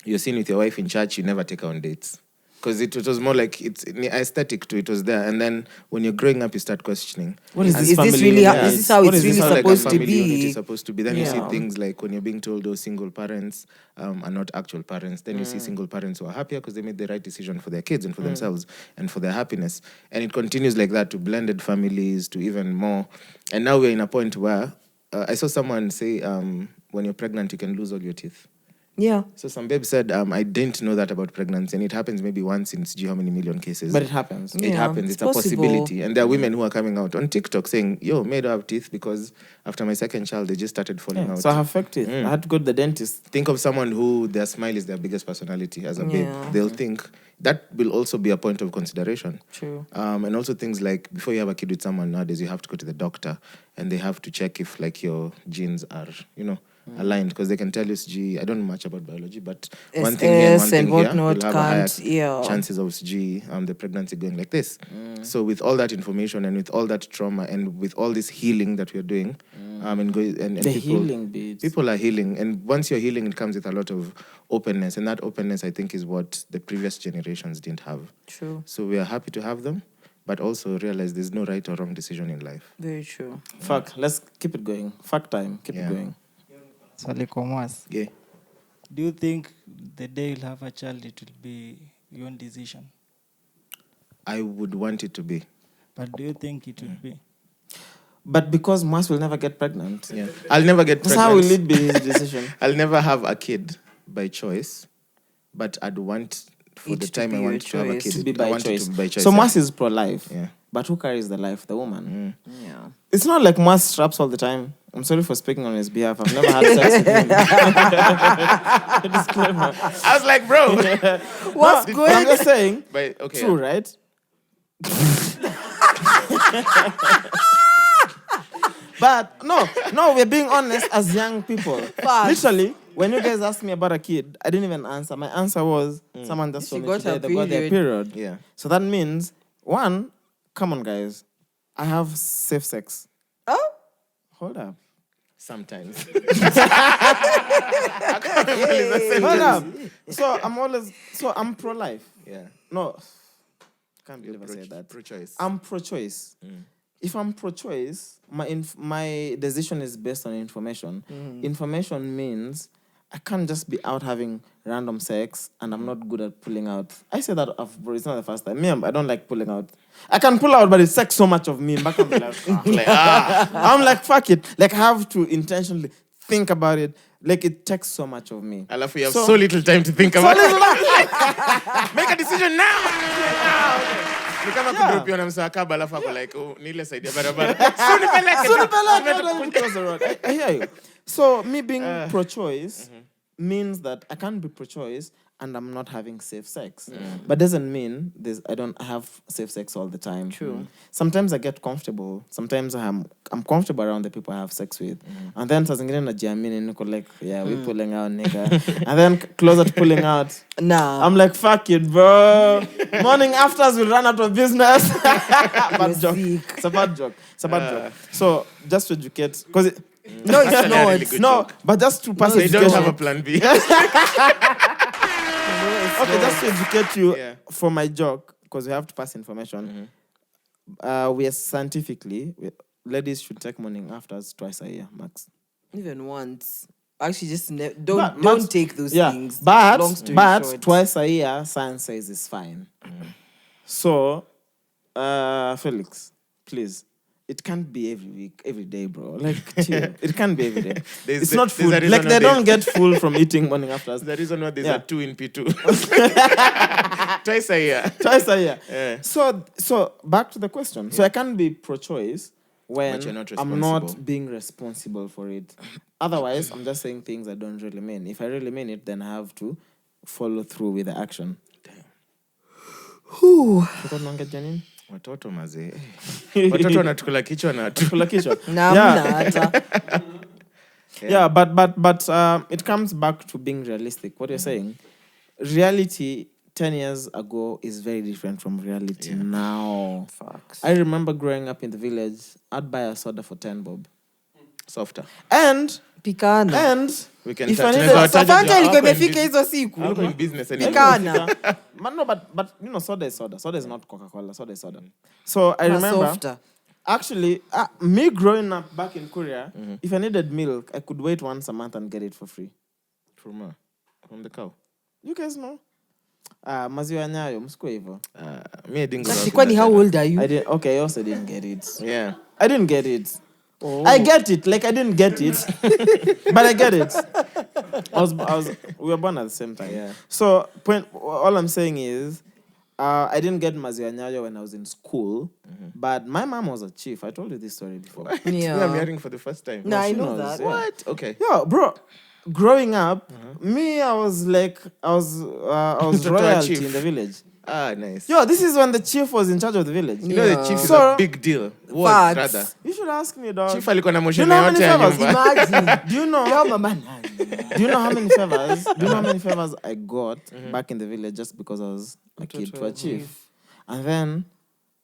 D: You're seen with your wife in church, you never take her on dates. Because it was more like it's aesthetic too. It was there, and then when you're growing up, you start questioning.
C: What is
B: Is
C: this
B: this
C: family
B: really
C: unit?
B: is this how
C: What
B: it's
C: is this
B: really
C: how,
D: Like a
B: supposed to
D: family unit is
B: be?
D: supposed to be. Then you see
B: Yeah.
D: things like when you're being told those single parents are not actual parents. Then you see single parents who are happier because they made the right decision for their kids and for themselves and for their happiness. And it continues like that to blended families, to even more. And now we're in a point where I saw someone say, when you're pregnant, you can lose all your teeth.
B: Yeah.
D: So some babe said, I didn't know that about pregnancy, and it happens maybe once in how many million cases.
C: But it happens.
D: It
B: Yeah,
D: happens.
B: it's
D: It's a
B: possible.
D: possibility. And there are women who are coming out on TikTok saying, yo, made have teeth because after my second child, they just started falling out.
C: So I have fake teeth. I had to go to the dentist.
D: Think of someone who their smile is their biggest personality as a babe.
B: Yeah.
D: They'll think that will also be a point of consideration.
B: True.
D: And also things like before you have a kid with someone nowadays, you have to go to the doctor and they have to check if like your genes are, aligned, because they can tell you, I don't know much about biology, but one thing here and one
B: SS
D: thing
B: and
D: here,
B: whatnot
D: you'll have a higher
B: can't, yeah.
D: chances of the pregnancy going like this. So with all that information and with all that trauma and with all this healing that we're doing, and
C: The
D: people,
C: healing bit.
D: people are healing, and once you're healing, it comes with a lot of openness, and that openness, I think, is what the previous generations didn't have.
B: True.
D: So we are happy to have them, but also realize there's no right or wrong decision in life.
B: Very true.
C: Fuck, let's keep it going. Fuck time, keep
D: Yeah.
C: it going.
H: Swali kwa Mwass.
D: Yeah.
H: Do you think the day you'll have a child, it will be your own decision?
D: I would want it to be.
H: But do you think it will be?
C: But because Mwass will never get pregnant,
D: Yeah. I'll never get
C: that's
D: pregnant.
C: how will it be his decision?
D: I'll never have a kid by choice, but I'd want for
B: It
D: the
B: to
D: time
B: be
D: I
B: your
D: want to have a
B: choice.
D: kid.
C: To be
D: I
C: by
D: want it
C: choice.
D: to be by choice.
C: So
D: yeah.
C: Mwass is pro-life.
D: Yeah.
C: But who carries the life? The woman.
B: Yeah.
C: It's not like Mwass straps all the time. I'm sorry for speaking on his behalf. I've never had sex with him. Disclaimer.
D: I was like, bro.
B: What's
C: But
B: good?
C: I'm just saying.
D: But, okay,
C: True,
D: yeah.
C: right? But no, we're being honest as young people.
B: Facts.
C: Literally, when you guys asked me about a kid, I didn't even answer. My answer was someone just
B: She
C: told me
B: got her
C: today they got their
B: period.
C: period.
D: Yeah.
C: So that means, one, come on, guys, I have safe sex.
B: Oh?
C: Hold up.
D: Sometimes.
C: Hold up. So I'm pro-life.
D: Yeah.
C: No, can't believe I said that.
D: Pro-choice.
C: I'm pro-choice. If I'm pro-choice, my decision is based on information. Information means I can't just be out having random sex and I'm not good at pulling out. I say that, bro, it's not the first time. Me, I don't like pulling out. I can pull out, but it takes so much of me. Back I'm like, I'm like, fuck it. Like, I have to intentionally think about it. Like, it takes so much of me.
D: Alafu, you have so little time to think about it. Make a decision now. Ni kama kudropiwa na msakaba alafu ako like, ni ile side ya barabara.
C: I hear you. So me being pro-choice means that I can't be pro-choice and I'm not having safe sex. But doesn't mean I don't have safe sex all the time.
B: True.
C: Sometimes I get comfortable. Sometimes I'm comfortable around the people I have sex with. And then saa zingine najiamini niko like, yeah, we pulling out, nigga. And then closer to pulling out,
B: Nah.
C: I'm like, fuck it, bro. Morning afters will run out of business. Bad joke.
B: sick.
C: It's a bad joke. So just to educate, because
B: No, it's
D: Actually, a
B: not.
D: really good
C: no,
D: joke.
C: but just to pass
D: They don't
C: education.
D: have a plan B.
C: Okay, just to educate you
D: Yeah.
C: for my joke, because we have to pass information. We are scientifically, ladies should take morning afters twice a year, max.
B: Even once. Actually, just
C: But
B: don't
C: max-
B: take those
C: Yeah,
B: things.
C: but
B: Long story short.
C: twice a year, science says is fine. So, Felix, please. It can't be every week, every day, bro. Like, chill. It can't be every day. It's not
D: there's
C: food.
D: a reason
C: Like,
D: why
C: they
D: there's-
C: don't get full from eating morning afters.
D: The reason why there's
C: Yeah.
D: a 2 in P2. Twice a year.
C: Twice a year.
D: Yeah.
C: So back to the question. So I can't be pro-choice when
D: But you're not
C: I'm not
D: responsible.
C: being responsible for it. Otherwise, I'm just saying things I don't really mean. If I really mean it, then I have to follow through with the action. Uko unaongea Janine?
D: Watoto mazee. Watoto wanatukula kichwa na tu.
C: Kula kichwa.
B: Nah,
C: Yeah.
B: mna hata.
C: Yeah, but it comes back to being realistic. What you're saying, reality 10 years ago is very different from reality now.
B: Facts.
C: I remember growing up in the village, I'd buy a soda for 10 bob.
D: Softer.
C: And
B: Pikana.
D: We can
C: If I
D: touch
C: needed-
D: tunaweza wataja
B: Safanta
D: juu
B: ilikuwa
D: hawako in
B: imefika
D: business-
B: hizo siku.
D: hawako in business anymore.
B: Pikana.
C: Man, no, but you know, soda is soda. Soda is not Coca-Cola. Soda is soda. So I
B: Na
C: remember,
B: softer.
C: actually, me growing up back in Korea, if I needed milk, I could wait once a month and get it for free.
D: From the cow.
C: You guys know? Maziwa Nyayo, msikuwe hivyo.
D: Me I didn't grow up
B: Actually,
D: in
B: kwani
D: that
B: how
D: era.
B: old are you?
C: Okay, I also didn't get it.
D: Yeah.
C: I didn't get it. I get it. Like, I didn't get it. But I get it. we were born at the same time.
D: Yeah.
C: So all I'm saying is, I didn't get Maziwa Nyayo when I was in school, but my mom was a chief. I told you this story before.
B: Yeah.
D: I'm hearing for the first time.
B: No, I
C: she
B: know
C: knows,
B: that.
C: yeah.
D: What? Okay.
C: Yeah, bro. Growing up, me, I was royalty
D: chief.
C: in the village.
D: Ah, nice.
C: Yo, this is when the chief was in charge of the village.
D: You know the chief is
C: So-
D: a big deal. Was
B: Facts.
D: rather.
C: You should ask me, dog.
D: Chief alikuwa na
C: Do you
D: motion
C: know how many
D: yote ya
C: favors?
D: nyumba.
B: Imagine.
C: Do you know?
B: Yo, mama.
C: Do you know how many favors? Do you know how many favors I got back in the village just because I was a kid to a chief? And then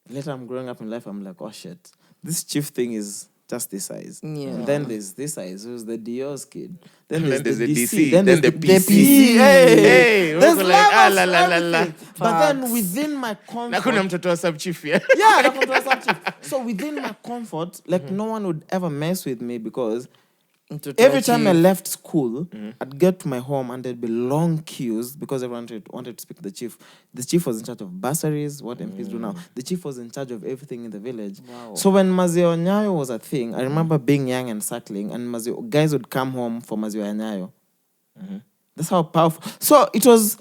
C: later I'm growing up in life, I'm like, oh shit, this chief thing is just this size.
B: Yeah.
C: And then there's this size, who's the Dio's kid. Then
D: And
C: there's
D: then
C: the
D: there's the
C: DC.
D: DC.
C: Then
D: Then
C: there's
D: the
C: the
D: PC.
C: PC. Hey,
D: Hey,
C: there's
D: wako like,
C: levels
D: la,
C: to
D: la, la, la.
C: everything. But then
B: Facts.
C: within my comfort,
D: Na kuna mtoto wa sub chief ya.
C: yeah, that's what I was saying. So within my comfort, like no one would ever mess with me because every time I left school, I'd get to my home and there'd be long queues because everyone wanted to speak to the chief. The chief was in charge of bursaries, what MPs do now. The chief was in charge of everything in the village.
B: Wow.
C: So when Maziwa Nyayo was a thing, I remember being young and suckling, and guys would come home for Maziwa Nyayo. That's how powerful. So it was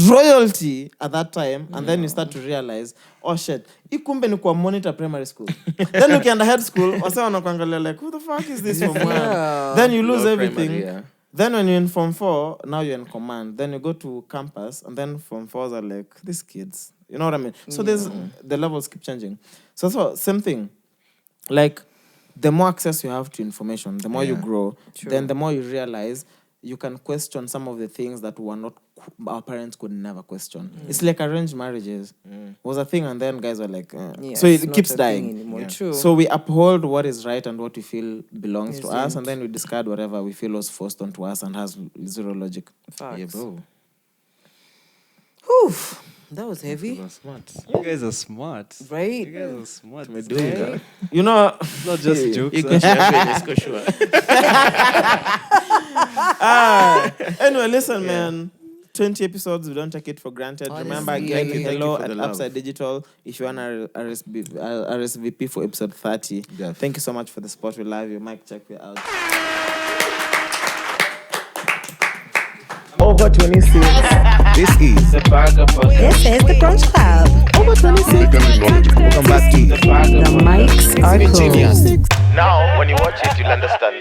C: royalty at that time, and then you start to realize, oh shit, ikumbe ni kwa monitor primary school. Then ukienda head school, wase wanakuangalia like, who the fuck is this from where?
B: Yeah.
C: Then you lose
D: Lower
C: everything.
D: primary, yeah.
C: Then when you're in Form 4, now you're in command. Then you go to campus, and then Form 4s are like, these kids. You know what I mean? So there's the levels keep changing. So same thing. Like, the more access you have to information, the more you grow, then the more you realize you can question some of the things that were not our parents could never question. It's like arranged marriages was a thing, and then guys were like,
B: Yeah,
C: so
B: it's
C: it
B: not
C: keeps
B: a thing
C: dying.
B: anymore. True.
C: So we uphold what is right and what we feel belongs to us, and then we discard whatever we feel was forced onto us and has zero logic.
B: Facts.
D: Yeah, bro.
B: Whew, that was heavy,
D: You are smart.
G: You guys are smart.
B: right?
G: You guys are smart.
C: You know,
G: It's not just jokes.
D: Iko shamba, isko shua.
C: anyway, listen, man. 20 episodes, we don't take it for granted.
B: Honestly.
C: Remember,
B: Thank
C: get
B: you
C: hello
D: for
C: at
D: the love.
C: UpSyd Digital if you want to RSVP for episode 30.
D: Yeah.
C: Thank you so much for the support. We love you. Mic check, we're out.
A: Over 26. This is the Burger Podcast.
I: This is the Brunch Club. Over 26.
A: Welcome back to
I: The mics are cool.
A: Now, when you watch it, you'll understand.